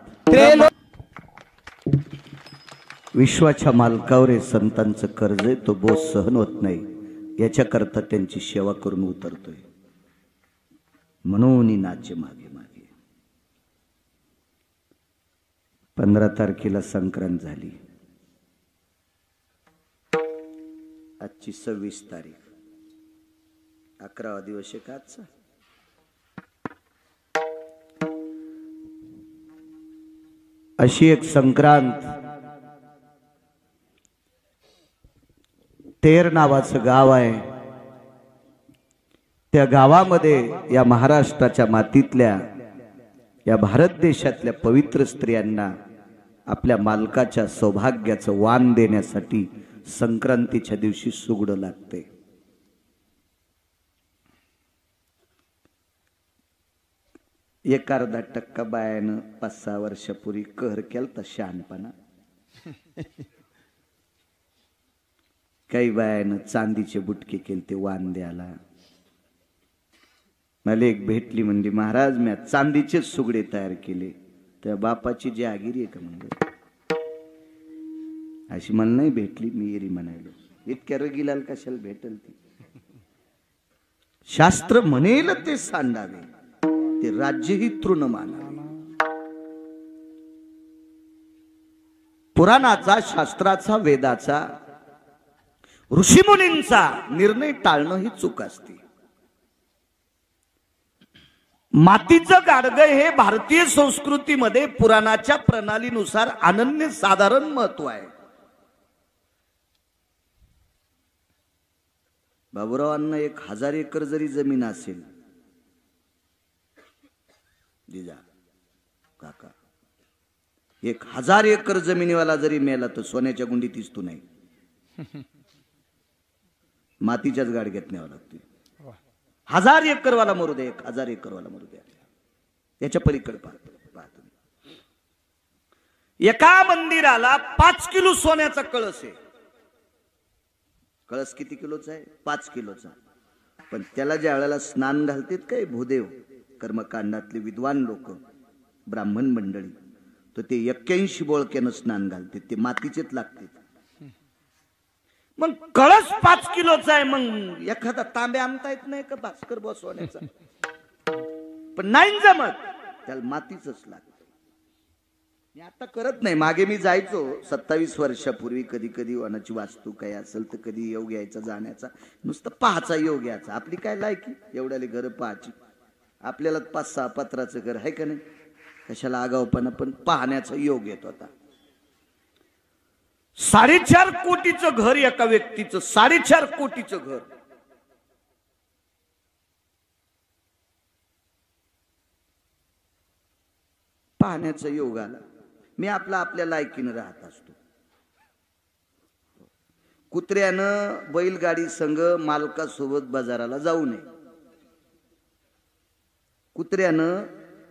विश्वाच्या मालकावर हे संतांचं कर्ज आहे, तो बोज सहन होत नाही. याच्याकरता त्यांची सेवा करून उतरतोय. म्हणून नाचे मागे मागे. 15 तारखेला संक्रांत झाली. आजची 26 तारीख, 11वा दिवस आहे का आजचा? अशी एक संक्रांत. तेर नावाचं गाव आहे. त्या गावामध्ये या महाराष्ट्राच्या मातीतल्या या भारत देशातल्या पवित्र स्त्रियांना आपल्या मालकाच्या सौभाग्याचं वाण देण्यासाठी संक्रांतीच्या दिवशी सुगडं लागते. एक अर्धा टक्का बायानं 5-6 वर्षापूर्वी कहर केलता शहाणपणा. काही बायानं चांदीचे बुटके केलते वाण द्यायला. मला एक भेटली म्हणली, महाराज मी चांदीचेच सुगडे तयार केले. त्या बापाची जहागिरी आहे का म्हणजे अशी मला नाही भेटली. मी एरी म्हणायलो, इतक्या रगीलाल कशाला भेटल ती. शास्त्र म्हणेल ते सांडावे, ते राज्यही तृण मानावे. पुराणाचा, शास्त्राचा, वेदाचा, ऋषीमुनींचा निर्णय टाळणं ही चूक असते. मातीचं गाडगं हे भारतीय संस्कृतीमध्ये पुराणाच्या प्रणालीनुसार अनन्य साधारण महत्व आहे. बाबुरावांना 1000 एकर जरी जमीन असेल, जिजा काका 1000 एकर जमिनीवाला जरी मेला तर सोन्याच्या गुंडीत दिसतो नाही, मातीच्याच गाडग्यात न्यावं लागते. 1000 एकर वाला मरू द्या, 1000 एकर वाला मरू द्या, याच्या पलीकडे पाहतो. एका मंदिराला 5 किलो सोन्याचा कळस आहे. कळस किती किलोचा आहे? 5 किलोचा. पण त्याला ज्या वेळेला स्नान घालतात काय भूदेव, कर्मकांडातले विद्वान लोक, ब्राह्मण मंडळी, तर ते 81 बोळक्यानं स्नान घालतात. ते मातीचेच लागतात. मग कळस 5 किलोचा आहे, मग एखादा तांब्या आणता येत नाही का भास्कर बसवण्याचा? पण नाही जमत, त्याला मातीच लागत. मी आता करत नाही. मागे मी जायचो 27 वर्षापूर्वी. कधी कधी वनाची वास्तू काय असेल तर कधी योग यायचा जाण्याचा, नुसतं पाहायचा योग यायचा. आपली काय लायकी एवढ्याले घर पाहायची. आपल्याला 5-6 पत्राचं घर आहे का नाही, कशाला आगावपणा. पण पाहण्याचा योग येत होता. 4.5 कोटीचं घर एका व्यक्तीचं, 4.5 कोटीचं घर. पाहण्याचा योग आला. मी आपल्या लायकीनं राहत असतो. कुत्र्यानं बैलगाडी संघ मालकासोबत बाजाराला जाऊ नये. कुत्र्यानं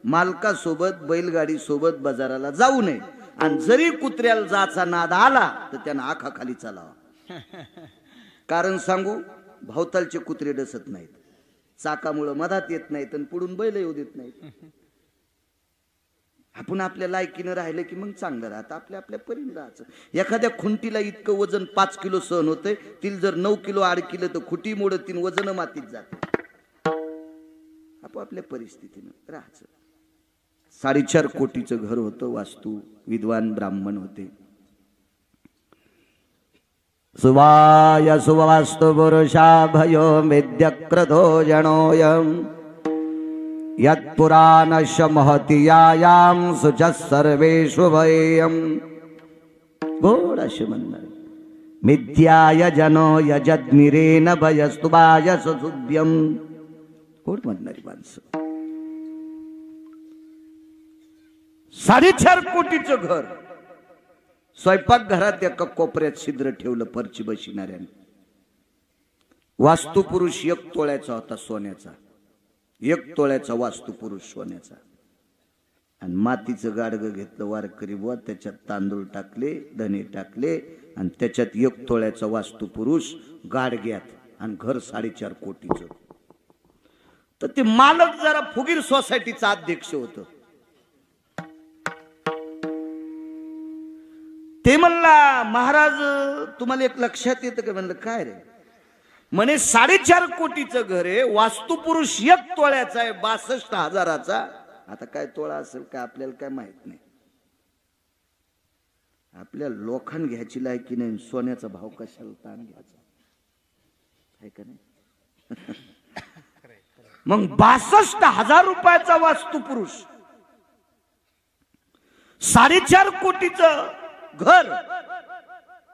मालकासोबत बैलगाडी सोबत बाजाराला जाऊ नये. आणि जरी कुत्र्याला जाचा नाद आला तर त्यानं आखा खाली चालावा. कारण सांगू, भवतालचे कुत्रे डसत नाहीत, चाकामुळं मधात येत नाहीत आणि पुढून बैल येऊ देत नाहीत. आपण आपल्या लायकीनं राहिलं की मग चांगलं राहतं. आपल्या परीने राहायचं. एखाद्या खुंटीला इतकं वजन 5 किलो सहन होतंय, तिला जर 9 किलो अडकिलं तर खुटी मोडत, तीन वजन मातीत जाते. आपापल्या परिस्थितीनं राहायचं. 4.5 कोटीचं घर होतं. वास्तू विद्वान ब्राह्मण होते. सुवाय सुवास्तु पुरुषा भयो विद्यक्रधो जनोयम यत्पुराणश्च महतीयायां सुचः सर्वेषु वयम्. गोड असे म्हणणार. मिथ्याय जनो यजद्मिरेन भयस्तु बायस सुभ्यम. गोड म्हणणारी माणसं. 4.5 कोटीचं घर. स्वयंपाक घरात एका कोपऱ्यात छिद्र ठेवलं फरची बशिणाऱ्याने. वास्तुपुरुष 1 तोळ्याचा होता सोन्याचा. 1 तोळ्याचा वास्तुपुरुष सोन्याचा. आणि मातीचं गाडगं घेतलं वारकरी बुवा, त्याच्यात तांदूळ टाकले, धने टाकले आणि त्याच्यात 1 तोळ्याचा वास्तुपुरुष गाडग्यात. आणि घर 4.5 कोटीचं. तर ते मालक जरा फुगीर सोसायटीचा अध्यक्ष होतं. ते म्हणला, महाराज तुम्हाला एक लक्षात येतं का? म्हणलं काय रे? म्हणे 4.5 कोटीचं घर आहे, वास्तुपुरुष 1 तोळ्याचा आहे, 62,000चा. आता काय तोळा असेल काय आपल्याला काय माहित नाही. आपल्या लोखंड घ्यायची लायकी नाही, सोन्याचा भाव कशाला ताण घ्यायचा आहे का नाही? मग 62,000 रुपयाचा वास्तुपुरुष, 4.5 कोटीचं घर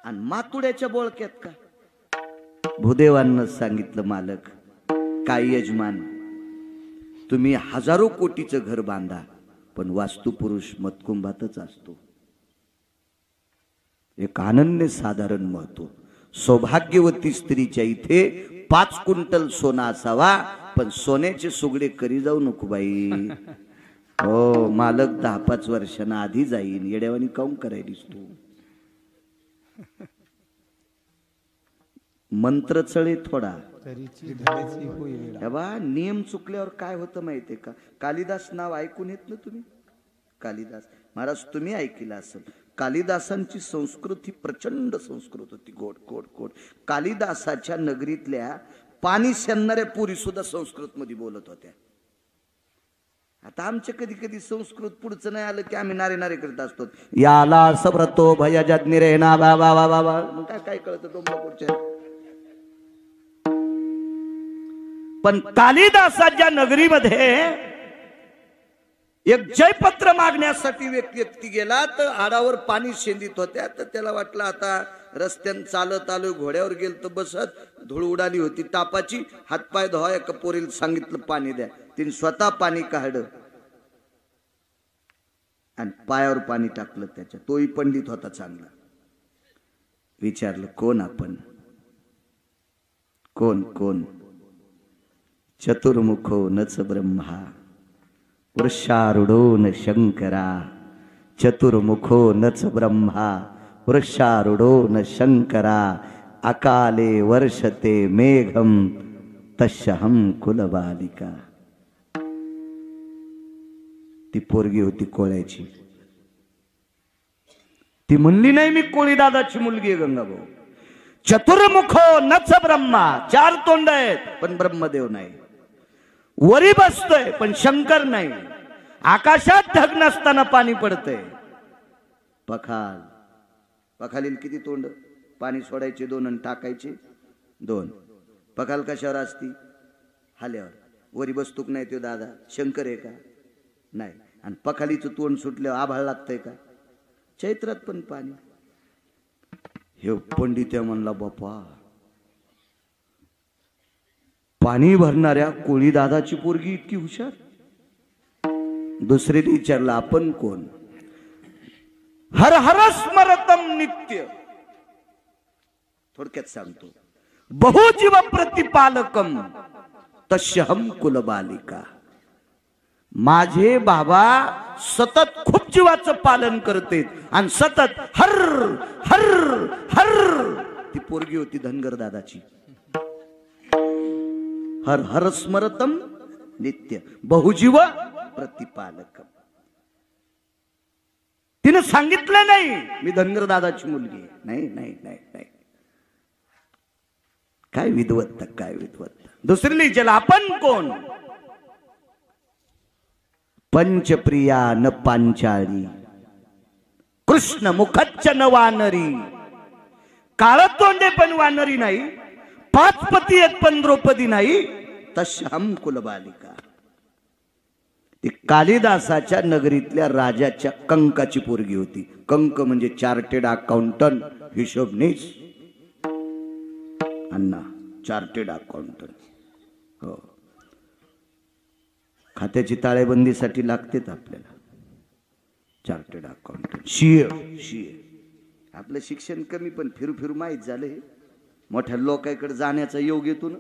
आणि मातुड्याच्या बोळक्यात का? भूदेवांना सांगितलं, मालक काय यजमान, तुम्ही 1000 कोटीचं घर बांधा पण वास्तुपुरुष मतकुंभातच असतो. एक अनन्य साधारण महत्व. सौभाग्यवती स्त्रीच्या इथे 5 क्विंटल सोना असावा, पण सोन्याचे सुगडे करी जाऊ नको बाई. हो, मालक 10-5 वर्षांना आधी जाईन. येड्यावानी काऊन करायलीस तू? मंत्र चळे थोडा. नियम चुकल्यावर काय होतं माहितीये का? कालिदास नाव ऐकून येत ना तुम्ही? कालिदास महाराज तुम्ही ऐकलं असेल. कालिदासांची संस्कृती प्रचंड संस्कृत होती, गोड गोड गोड. कालिदासाच्या नगरीतल्या पाणी शेणणाऱ्या पुरी सुद्धा संस्कृत मध्ये बोलत होत्या. आता आमच्या कधी कधी संस्कृत पुढचं नाही आलं की आम्ही नारे नारे करत असतो. याला सब्रतो भयजज्ञिरे ना बाबा बाबा बाबा. काय कळतं डोंबा पुढच्या. पण कालिदासाच्या नगरीमध्ये एक जयपत्र मागण्यासाठी व्यक्ती गेला, तर आडावर पाणी शेंदीत होत्या. तर त्याला वाटलं आता रस्त्यानं चालत आलो, घोड्यावर गेल तर बसत, धूळ उडाली होती तापाची, हातपाय धुवा. एका पोरीला सांगितलं पाणी द्या. तिने स्वतः पाणी काढलं आणि पायावर पाणी टाकलं त्याच्या. तोही पंडित होता चांगला. विचारलं कोण आपण? कोण कोण? चतुर्मुखो नच ब्रह्मा वृषारूढो न शंकरा. चतुर्मुखो नच ब्रह्मा वृषारूढो न शंकरा. अकाले वर्षते मेघम तस्यहं कुलबालिका. ती पोरगी होती कोळ्याची. ती म्हणली नाही मी कोळी दादाची मुलगी आहे गंगाभाऊ. चतुर्मुखो नच ब्रह्मा, 4 तोंड आहेत पण ब्रह्मदेव नाही. वरी बसतोय पण शंकर नाही. आकाशात ढग नसताना पाणी पडतंय. पखाल, पखालील किती तोंड? पाणी सोडायचे 2 आणि टाकायचे 2. पखाल कशावर असती? हाल्यावर. वरी बसतूक नाही तो दादा शंकर आहे का? नाही. आणि पखालीचं तोंड सुटल्यावर आभाळ लागतंय का? चैत्रात पण पाणी. हे पंडित म्हणला बापा, पाणी भरणाऱ्या कोळी दादाची पोरगी इतकी हुशार. दुसरीने विचारलं आपण कोण? हर हर स्मरतम नित्य. थोडक्यात सांगतो. बहुजीव प्रतिपालकम तस्यहं कुलबालिका. माझे बाबा सतत खूप जीवाचं पालन करते आणि सतत हर हर हर. ती पोरगी होती धनगर दादाची. हर हर स्मरतम नित्य बहुजीव प्रतिपालक. तिने सांगितलं नाही मी धनगर दादाची मुलगी. नाही नाही नाही नाही. काय विद्वत्ता, काय विद्वत्ता. दुसरी ज्याला आपण कोण? पंचप्रिया न पांचाळी कृष्ण मुखच्च न वानरी. काळ तोंडे पण वानरी नाही. 5 पती आहेत पण द्रौपदी नाही. तस्यहं कुलबालिका. ती कालिदासाच्या नगरीतल्या राजाच्या कंकाची पोरगी होती. कंक म्हणजे चार्टेड अकाउंटंट, हिशोबनीस. अण्णा चार्टेड अकाउंटंट. हो, खात्याची ताळेबंदीसाठी लागतेच आपल्याला चार्टेड अकाउंटंट. सीए. आपलं शिक्षण कमी पण फिरू फिरू माहीत झालं. हे मोठ्या लोकांकडे जाण्याचा योग येतो ना,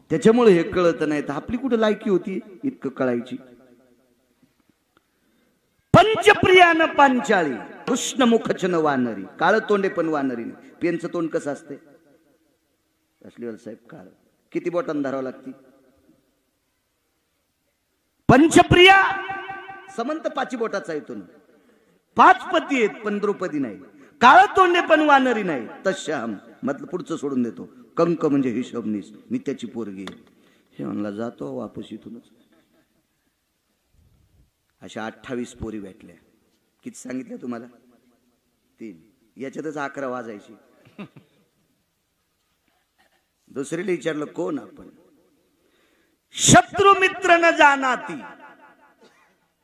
त्याच्यामुळे हे कळत नाही. तर आपली कुठे लायकी होती इतकं कळायची. पंचप्रियान पांचाळी कृष्ण मुखच न वानरी. काळ तोंडे पण वानरी नाही. पेनचं तोंड कसं असते? असलीवाल साहेब काळ. किती बोटांना धरावं लागती? पंचप्रिया समंत 5 बोटाचा येतो ना. 5 पती आहेत पण द्रौपदी नाही. काळ तोंडे पण वानरी नाही. तस्यहं मतलब पुढचं सोडून देतो. कंक म्हणजे हिशोबनीस, मी त्याची पोरगी. हे म्हणला जातो वापस इथूनच. अशा 28 पोरी भेटल्या. किती सांगितल्या तुम्हाला? 3. याच्यातच 11 वाजायची. दुसरीला विचारलं कोण आपण? शत्रु मित्र न जानाती.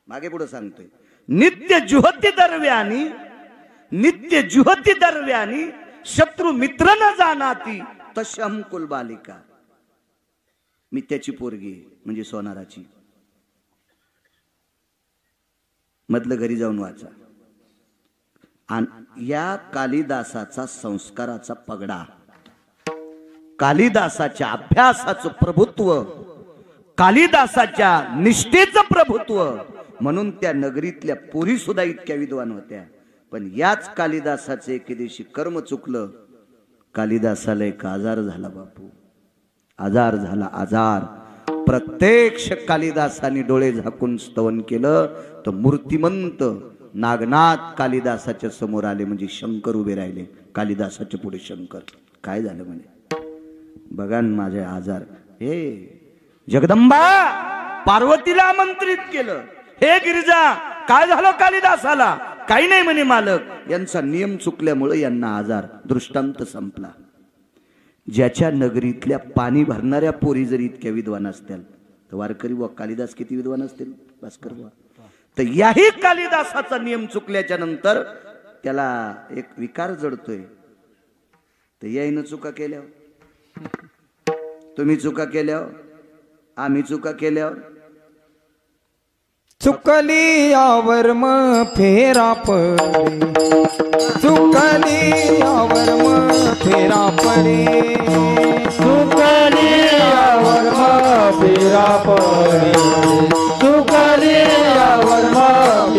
मागे पुढे सांगतोय. नित्य जुहती दरव्यानी, नित्य जुहती दरव्यानी शत्रु मित्र न जानाती तस्यहं कुलबालिका. मी त्याची पोरगी म्हणजे सोनाराची. मधलं घरी जाऊन वाचा. आणि या कालिदासाचा संस्काराचा पगडा, कालिदासाच्या अभ्यासाचं प्रभुत्व, कालिदासाच्या निष्ठेचं प्रभुत्व, म्हणून त्या नगरीतल्या पोरी सुद्धा इतक्या विद्वान होत्या. पण याच कालिदासाचं एके दिवशी कर्म चुकलं. कालिदासाला एक आजार झाला बापू, आजार झाला, आजार. प्रत्यक्ष कालिदासाने डोळे झाकून स्तवन केलं तर मूर्तिमंत नागनाथ कालिदासाच्या समोर आले. म्हणजे शंकर उभे राहिले कालिदासाच्या पुढे. शंकर काय झालं म्हणे, बघा माझे आजार. हे जगदंबा पार्वतीला आमंत्रित केलं. हे गिरिजा काय झालं कालिदासाला? काही नाही म्हणे मालक, यांचा नियम चुकल्यामुळे यांना आजार. दृष्टांत संपला. ज्याच्या नगरीतल्या पाणी भरणाऱ्या पोरी जरी इतक्या विद्वान असतील तर वारकरी व कालिदास किती विद्वान असतील भास्कर वा. तर याही कालिदासाचा नियम चुकल्याच्या नंतर त्याला एक विकार जडतोय. तर याईनं चुका केल्यावर, तुम्ही चुका केल्यावर, आम्ही चुका केल्यावर, चुकली यावर मग फेरा पडे, चुकली यावर मग फेरा पडे, चुकली यावर मग फेरा पडे, चुकली यावर मग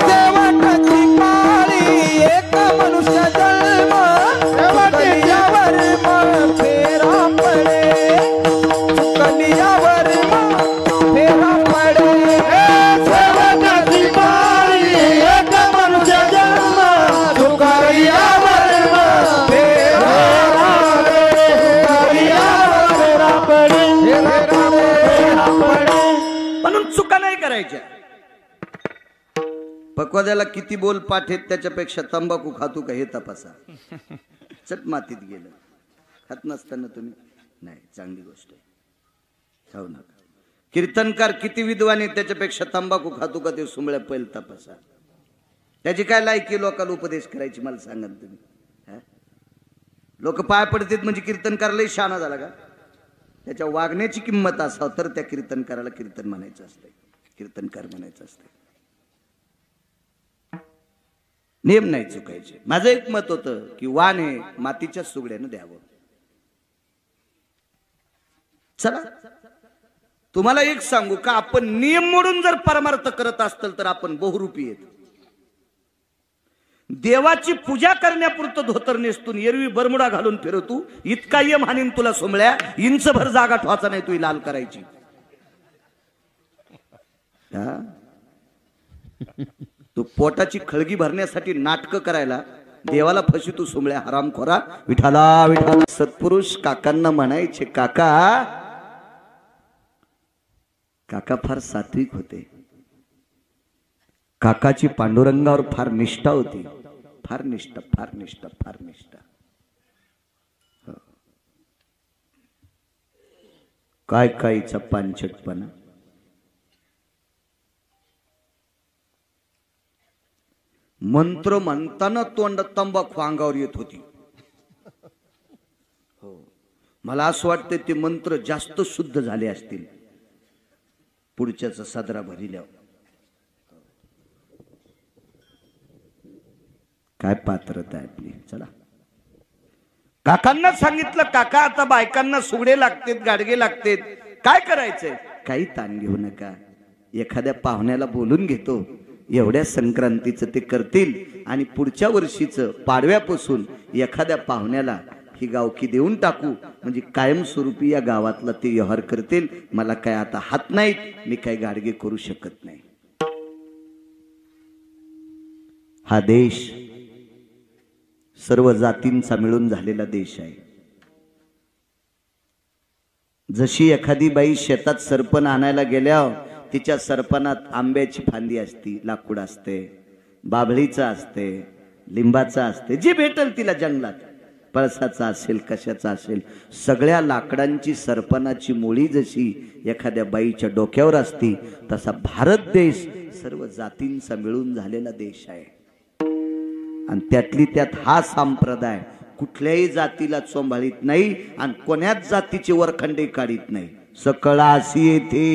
शेवटची पाळी एक मनुष्य जन्म, चुकली यावर मग फेरा पडे, चुकली यावर मग फेरा पडे. म्हणून चुका नाही करायच्या. पक्वाद्याला किती बोल पाठ आहेत त्याच्यापेक्षा तंबाखू खातो का हे तपासा. चट मातीत गेलं. खात नसताना तुम्ही नाही, चांगली गोष्ट आहे, खाऊ नका. कीर्तनकार किती विद्वान आहेत त्याच्यापेक्षा तंबाखू खातो का ते सुंबळ्या पहिल तपासा. त्याची काय लायकी लोकांना उपदेश करायची मला सांगा तुम्ही. लोक पाय पडतात म्हणजे कीर्तनकार लय शहाणा झाला का? त्याच्या वागण्याची किंमत असावं तर त्या कीर्तनकाराला कीर्तन म्हणायचं असते, कीर्तनकार म्हणायचं असते. नियम नाही चुकायचे. माझं एक मत होतं की वाण हे मातीच्या सुगड्यानं द्यावं. चला तुम्हाला एक सांगू का, आपण नियम मोडून जर परमार्थ करत असतील तर आपण बहुरूपी येत. देवाची पूजा करण्यापुरतं धोतर नेसतून एरवी बरमुडा घालून फिरवतो, इतका यम हानीन तुला सोमळ्या, इंच भर जागा ठेवायचा नाही तुही लाल करायची. तू पोटाची खळगी भरण्यासाठी नाटक करायला देवाला फशी तू सोमळ्या हरामखोरा. विठाला विठाला. सत्पुरुष काकांना म्हणायचे, काका काका फार सात्विक होते. काकाची पांडुरंगावर फार निष्ठा होती. फार निष्ठा, फार निष्ठा, फार निष्ठा. काय कायचा पांचटपणा. मंत्र म्हणताना तोंड तंबाखू अंगावर येत होती. हो, मला असं वाटतं ते मंत्र जास्त शुद्ध झाले असतील पुढच्याचा सदरा भरिल्यावर. काय पात्रता आहे आपली. चला काकांना सांगितलं, काका आता बायकांना सुगडे लागतेत, गाडगे लागतेत, काय करायचंय? काही ताण घेऊ नका, एखाद्या पाहुण्याला बोलून घेतो, एवढ्या संक्रांतीचं ते करतील आणि पुढच्या वर्षीचं पाडव्यापासून एखाद्या पाहुण्याला ही गावकी देऊन टाकू, म्हणजे कायमस्वरूपी या गावातला ते व्यवहार करतील. मला काय आता हात नाहीत, मी काय गाडगे करू शकत नाही. हा देश सर्व जातींचा मिळून झालेला देश आहे. जशी एखादी बाई शेतात सरपण आणायला गेल्यावर तिच्या सरपणात आंब्याची फांदी असती, लाकूड असते, बाभळीचं असते, लिंबाचं असते, जे भेटल तिला जंगलात, पळसाचा असेल, कशाचा असेल, सगळ्या लाकडांची सरपणाची मुळी जशी एखाद्या बाईच्या डोक्यावर असती, तसा भारत देश सर्व जातींचा मिळून झालेला देश आहे. आणि त्यातली त्यात हा संप्रदाय कुठल्याही जातीला चोंभाळीत नाही आणि कोण्याच जातीचे वरखंडे काढीत नाही. सकळासी येथे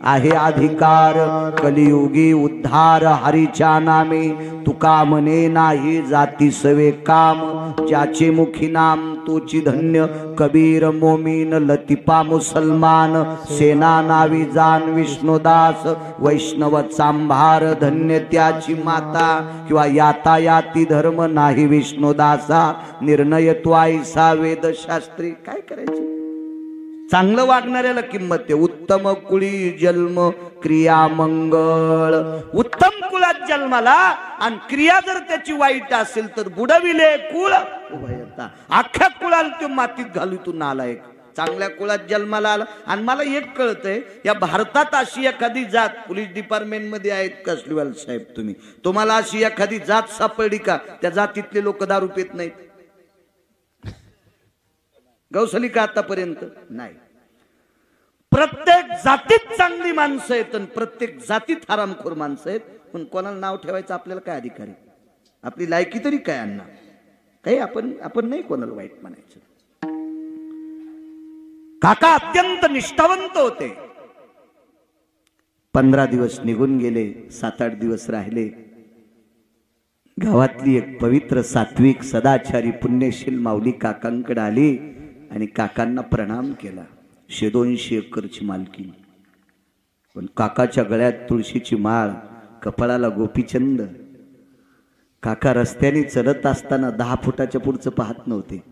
आहे अधिकार कलियुगी उद्धार हरीच्या नामे तुका म्हणे नाही जाती सवे काम ज्याचे मुखी नाम तोची धन्य कबीर मोमीन लतिपा मुसलमान सेना नावी जान विष्णुदास वैष्णव चांभार धन्य त्याची माता किंवा यातायाती धर्म नाही विष्णुदासा निर्णय त्वाईसा वेदशास्त्री काय करायचे चांगलं वागणाऱ्याला किंमत आहे उत्तम कुळी जन्म क्रिया मंगळ उत्तम कुळात जन्माला आणि क्रिया जर त्याची वाईट असेल तर बुडविले कुळ उभयता अख्ख्या कुळाला तो मातीत घालू तू नालायक चांगल्या कुळात जन्माला आला आणि मला एक कळतंय या भारतात अशी एखादी जात पोलीस डिपार्टमेंट मध्ये आहेत कसलीवाल साहेब तुम्ही तुम्हाला अशी एखादी जात सापडली का त्या जातीतले लोक दारू पित नाहीत गौसली का आतापर्यंत नाही प्रत्येक जातीत चांगली माणसं आहेत आणि प्रत्येक जातीत हरामखोर माणसं आहेत पण कोणाला नाव ठेवायचं आपल्याला काय अधिकार आहे आपली लायकी तरी काय अण्णा काही आपण नाही कोणाला वाईट म्हणायचं काका अत्यंत निष्ठावंत होते 15 दिवस निघून गेले 7-8 दिवस राहिले गावातली एक पवित्र सात्विक सदाचारी पुण्यशील माऊली काकांकडे आली आणि काकांना प्रणाम केला 100-200 एकरची मालकी पण काकाच्या गळ्यात तुळशीची माळ कपाळाला गोपीचंद काका रस्त्याने चलत असताना 10 फुटाच्या पुढचं पाहत नव्हते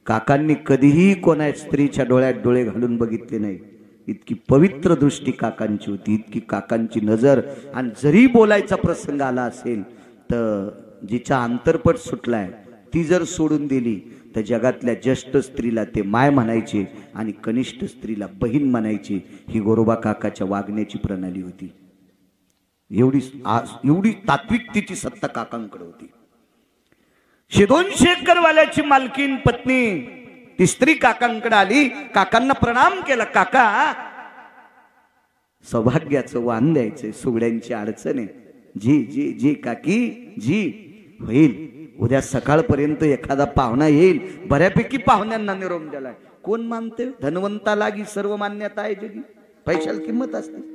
काकांनी कधीही कोणा स्त्रीच्या डोळ्यात डोळे घालून बघितले नाही इतकी पवित्र दृष्टी काकांची होती इतकी काकांची नजर आणि जरी बोलायचा प्रसंग आला असेल तर जिचा अंतरपट सुटलाय ती जर सोडून दिली तर जगातल्या ज्येष्ठ स्त्रीला ते माय म्हणायचे आणि कनिष्ठ स्त्रीला बहीण म्हणायचे ही गोरोबा काकाच्या वागण्याची प्रणाली होती एवढी तात्विकतेची सत्ता काकांकडे होती 100-200 एकरवाल्याची मालकीन पत्नी ती स्त्री काकांकडे आली काकांना प्रणाम केला काका सौभाग्याचं वाण द्यायचंय सुगड्यांची अडचण आहे जी जी जी काकी जी होईल उद्या सकाळपर्यंत एखादा पाहुणा येईल बऱ्यापैकी पाहुण्यांना निरोप दिलाय कोण मानते धनवंता लागी सर्व मान्यता आहे जगी पैशाला किंमत असते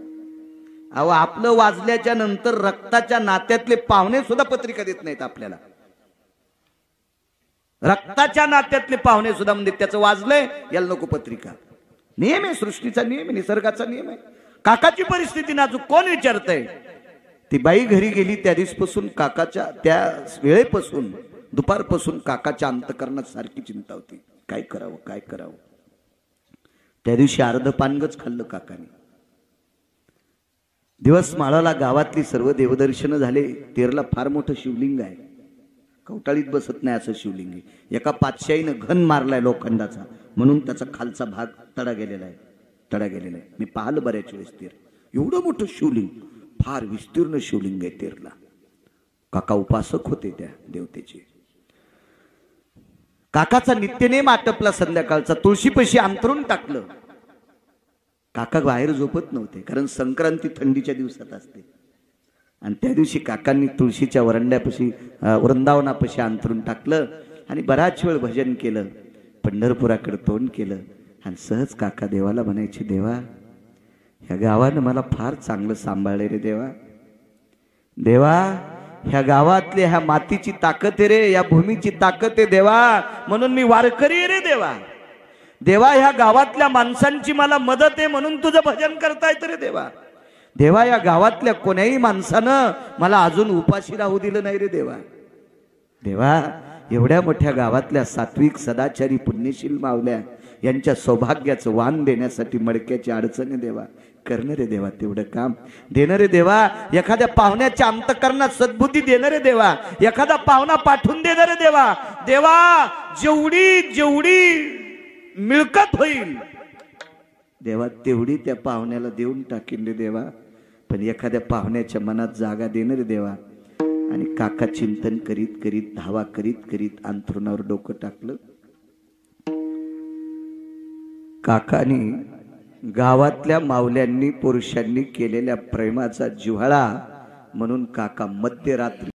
अहो आपलं वाजल्याच्या नंतर रक्ताच्या नात्यातले पाहुणे सुद्धा पत्रिका देत नाहीत आपल्याला रक्ताच्या नात्यातले पाहुणे सुद्धा म्हणजे त्याचं वाजलंय याला नको पत्रिका नियम आहे सृष्टीचा नियम आहे निसर्गाचा नियम आहे काकाची परिस्थिती नाजूक कोण विचारतंय ती बाई घरी गेली त्या दिवसपासून काकाच्या त्या वेळेपासून दुपारपासून काकाच्या अंतकरणात सारखी चिंता होती काय करावं त्या दिवशी अर्ध पानगच खाल्लं काकाने दिवस माळाला गावातली सर्व देवदर्शन झाले तेरला फार मोठं शिवलिंग आहे कवटाळीत बसत नाही असं शिवलिंग आहे एका पातशाहीनं घन मारलाय लोखंडाचा म्हणून त्याचा खालचा भाग तडा गेलेला आहे मी पाहिलं बऱ्याच वेळेस तेर एवढं मोठं शिवलिंग फार विस्तीर्ण शिवलिंग आहे तेरला काका उपासक होते त्या देवतेचे काकाचा नित्यनेम आटपला संध्याकाळचा तुळशीपाशी अंतरून टाकलं काका बाहेर झोपत नव्हते कारण संक्रांती थंडीच्या दिवसात असते आणि त्या दिवशी काकांनी तुळशीच्या वरंड्यापाशी वृंदावनापाशी अंतरून टाकलं आणि बराच वेळ भजन केलं पंढरपुराकडे तोंड केलं आणि सहज काका देवाला म्हणायचे देवा ह्या गावानं मला फार चांगलं सांभाळले रे देवा ह्या गावातले ह्या मातीची ताकद आहे रे या भूमीची ताकद आहे देवा म्हणून मी वारकरी रे देवा ह्या गावातल्या माणसांची मला मदत आहे म्हणून तुझं भजन करता येतं रे देवा या गावातल्या कोण्याही माणसानं मला अजून उपाशी राहू दिलं नाही रे देवा एवढ्या मोठ्या गावातल्या सात्विक सदाचारी पुण्यशील मावल्या यांच्या सौभाग्याचं वाण देण्यासाठी मडक्याची अडचणी देवा करणं रे देवा तेवढं काम देणं रे देवा एखाद्या पाहुण्याच्या अंतकरणात सद्बुद्धी देणं रे देवा एखादा पाहुणा पाठवून देणं रे देवा जेवढी मिळकत होईल देवा तेवढी त्या पाहुण्याला देऊन टाकीन रे देवा पण एखाद्या पाहुण्याच्या मनात जागा देणं रे देवा आणि काका चिंतन करीत धावा करीत अंथरुणावर डोकं टाकलं काकानी गावातल्या मावल्यांनी पुरुषांनी केलेल्या प्रेमाचा जिव्हाळा म्हणून काका मध्यरात्री